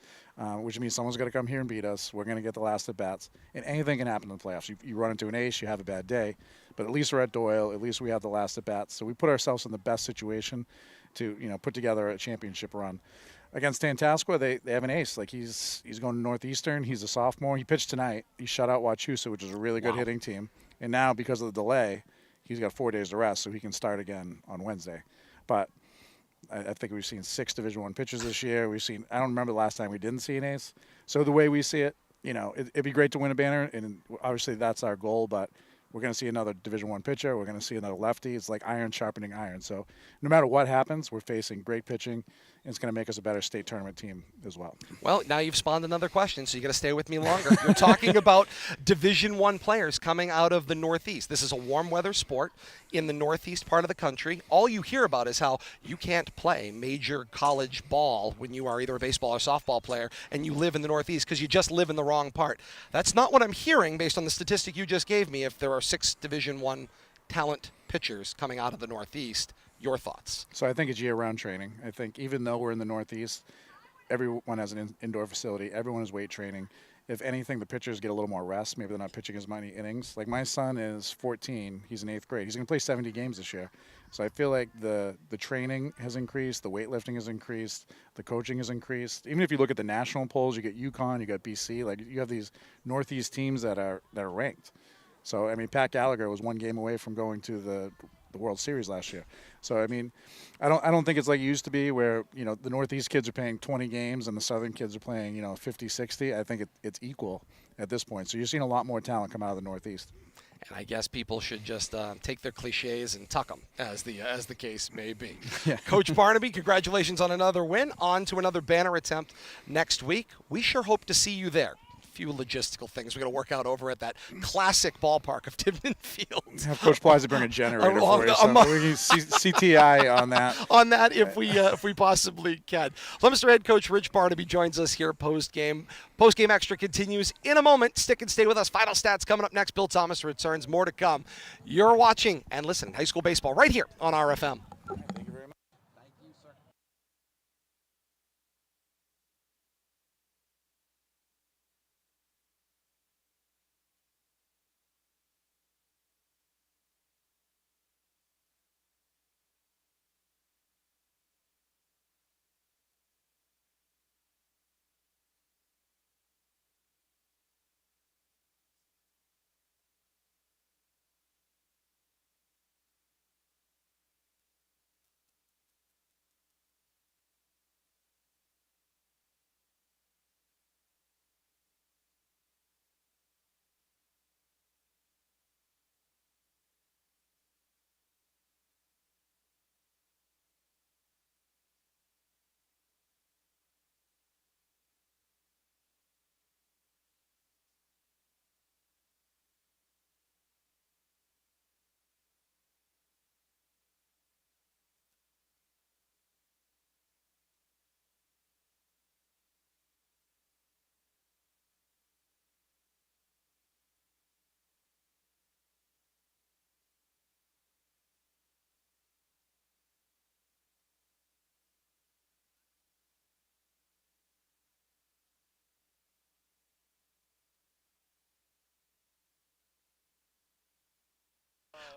which means someone's got to come here and beat us. We're going to get the last at bats, and anything can happen in the playoffs. You run into an ace, you have a bad day, but at least we're at Doyle. At least we have the last at bats. So we put ourselves in the best situation to put together a championship run. Against Tantascwa, they have an ace. Like he's going to Northeastern. He's a sophomore. He pitched tonight. He shut out Wachusett, which is a really good hitting team. And now because of the delay, he's got 4 days to rest, so he can start again on Wednesday. But I think we've seen 6 Division I pitchers this year. I don't remember the last time we didn't see an ace. So the way we see it, it'd be great to win a banner, and obviously that's our goal, but we're going to see another Division I pitcher. We're going to see another lefty. It's like iron sharpening iron. So no matter what happens, we're facing great pitching, and it's going to make us a better state tournament team as well. Well, now you've spawned another question, so you got to stay with me longer. You're talking about Division I players coming out of the Northeast. This is a warm weather sport in the Northeast part of the country. All you hear about is how you can't play major college ball when you are either a baseball or softball player and you live in the Northeast because you just live in the wrong part. That's not what I'm hearing based on the statistic you just gave me. If there are 6 Division I talent pitchers coming out of the Northeast, your thoughts? So I think it's year-round training. I think even though we're in the Northeast, everyone has an indoor facility. Everyone is weight training. If anything, the pitchers get a little more rest. Maybe they're not pitching as many innings. Like my son is 14. He's in 8th grade. He's going to play 70 games this year. So I feel like the training has increased, the weightlifting has increased, the coaching has increased. Even if you look at the national polls, you get UConn, you got BC. Like you have these Northeast teams that are ranked. So I mean, Pat Gallagher was 1 game away from going to the World Series last year. So I mean, I don't think it's like it used to be where the Northeast kids are playing 20 games and the Southern kids are playing 50, 60. I think it's equal at this point. So you're seeing a lot more talent come out of the Northeast. And I guess people should just take their cliches and tuck them, as the case may be. Yeah. Coach Barnaby, congratulations on another win. On to another banner attempt next week. We sure hope to see you there. Few logistical things we got to work out over at that classic ballpark of Midland Field. Have Coach Plaza bring a generator for you. So we can CTI on that. On that, if we possibly can. Leominster head coach Rich Barnaby joins us here post game. Post game extra continues in a moment. Stick and stay with us. Final stats coming up next. Bill Thomas returns. More to come. You're watching and listening high school baseball right here on RFM.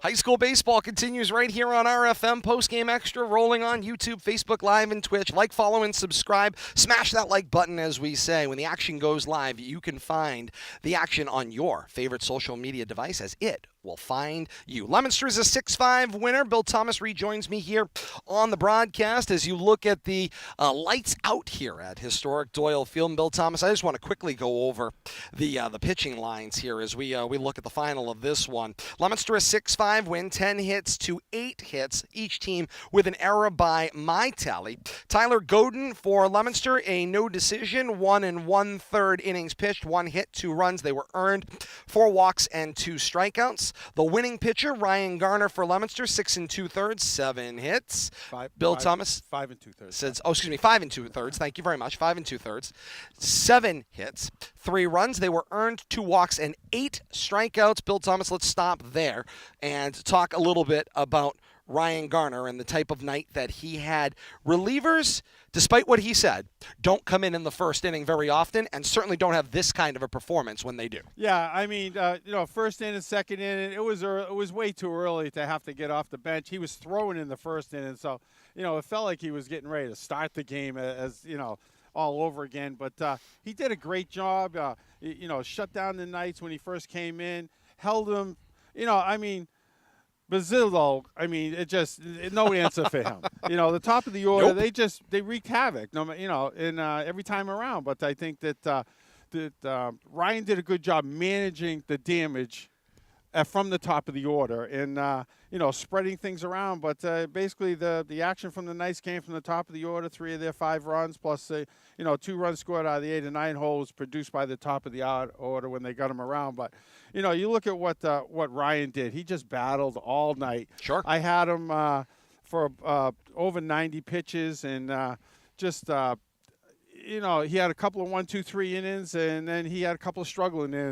High school baseball continues right here on RFM. Postgame Extra rolling on YouTube, Facebook Live, and Twitch. Like, follow, and subscribe. Smash that like button, as we say. When the action goes live, you can find the action on your favorite social media device as it will find you. Leominster is a 6-5 winner. Bill Thomas rejoins me here on the broadcast as you look at the lights out here at historic Doyle Field. And Bill Thomas, I just want to quickly go over the pitching lines here as we look at the final of this one. Leominster a 6-5 win, 10 hits to 8 hits, each team with an error by my tally. Tyler Godin for Leominster, a no decision, 1 1/3 innings pitched, 1 hit, 2 runs. They were earned, 4 walks and 2 strikeouts. The winning pitcher, Ryan Garner for Leominster, 6 2/3, 7 hits. Bill Thomas. 5 2/3. Says, 5 2/3. Thank you very much. 5 2/3. 7 hits, 3 runs. They were earned, 2 walks and 8 strikeouts. Bill Thomas, let's stop there and talk a little bit about Ryan Garner and the type of night that he had. Relievers, despite what he said, don't come in the first inning very often and certainly don't have this kind of a performance when they do. Yeah, I mean, first inning, second inning, it was way too early to have to get off the bench. He was throwing in the first inning, so, it felt like he was getting ready to start the game as all over again. But he did a great job, shut down the Knights when he first came in, held them, Basilio, no answer for him. The top of the order, Nope. they wreaked havoc, every time around. But I think that Ryan did a good job managing the damage from the top of the order and, spreading things around. But basically the action from the Knights came from the top of the order, 3 of their 5 runs, plus, 2 runs scored out of the 8 and 9 holes produced by the top of the order when they got him around. But, you look at what Ryan did. He just battled all night. Sure. I had him for over 90 pitches and he had a couple of 1, 2, 3 innings, and then he had a couple of struggling innings.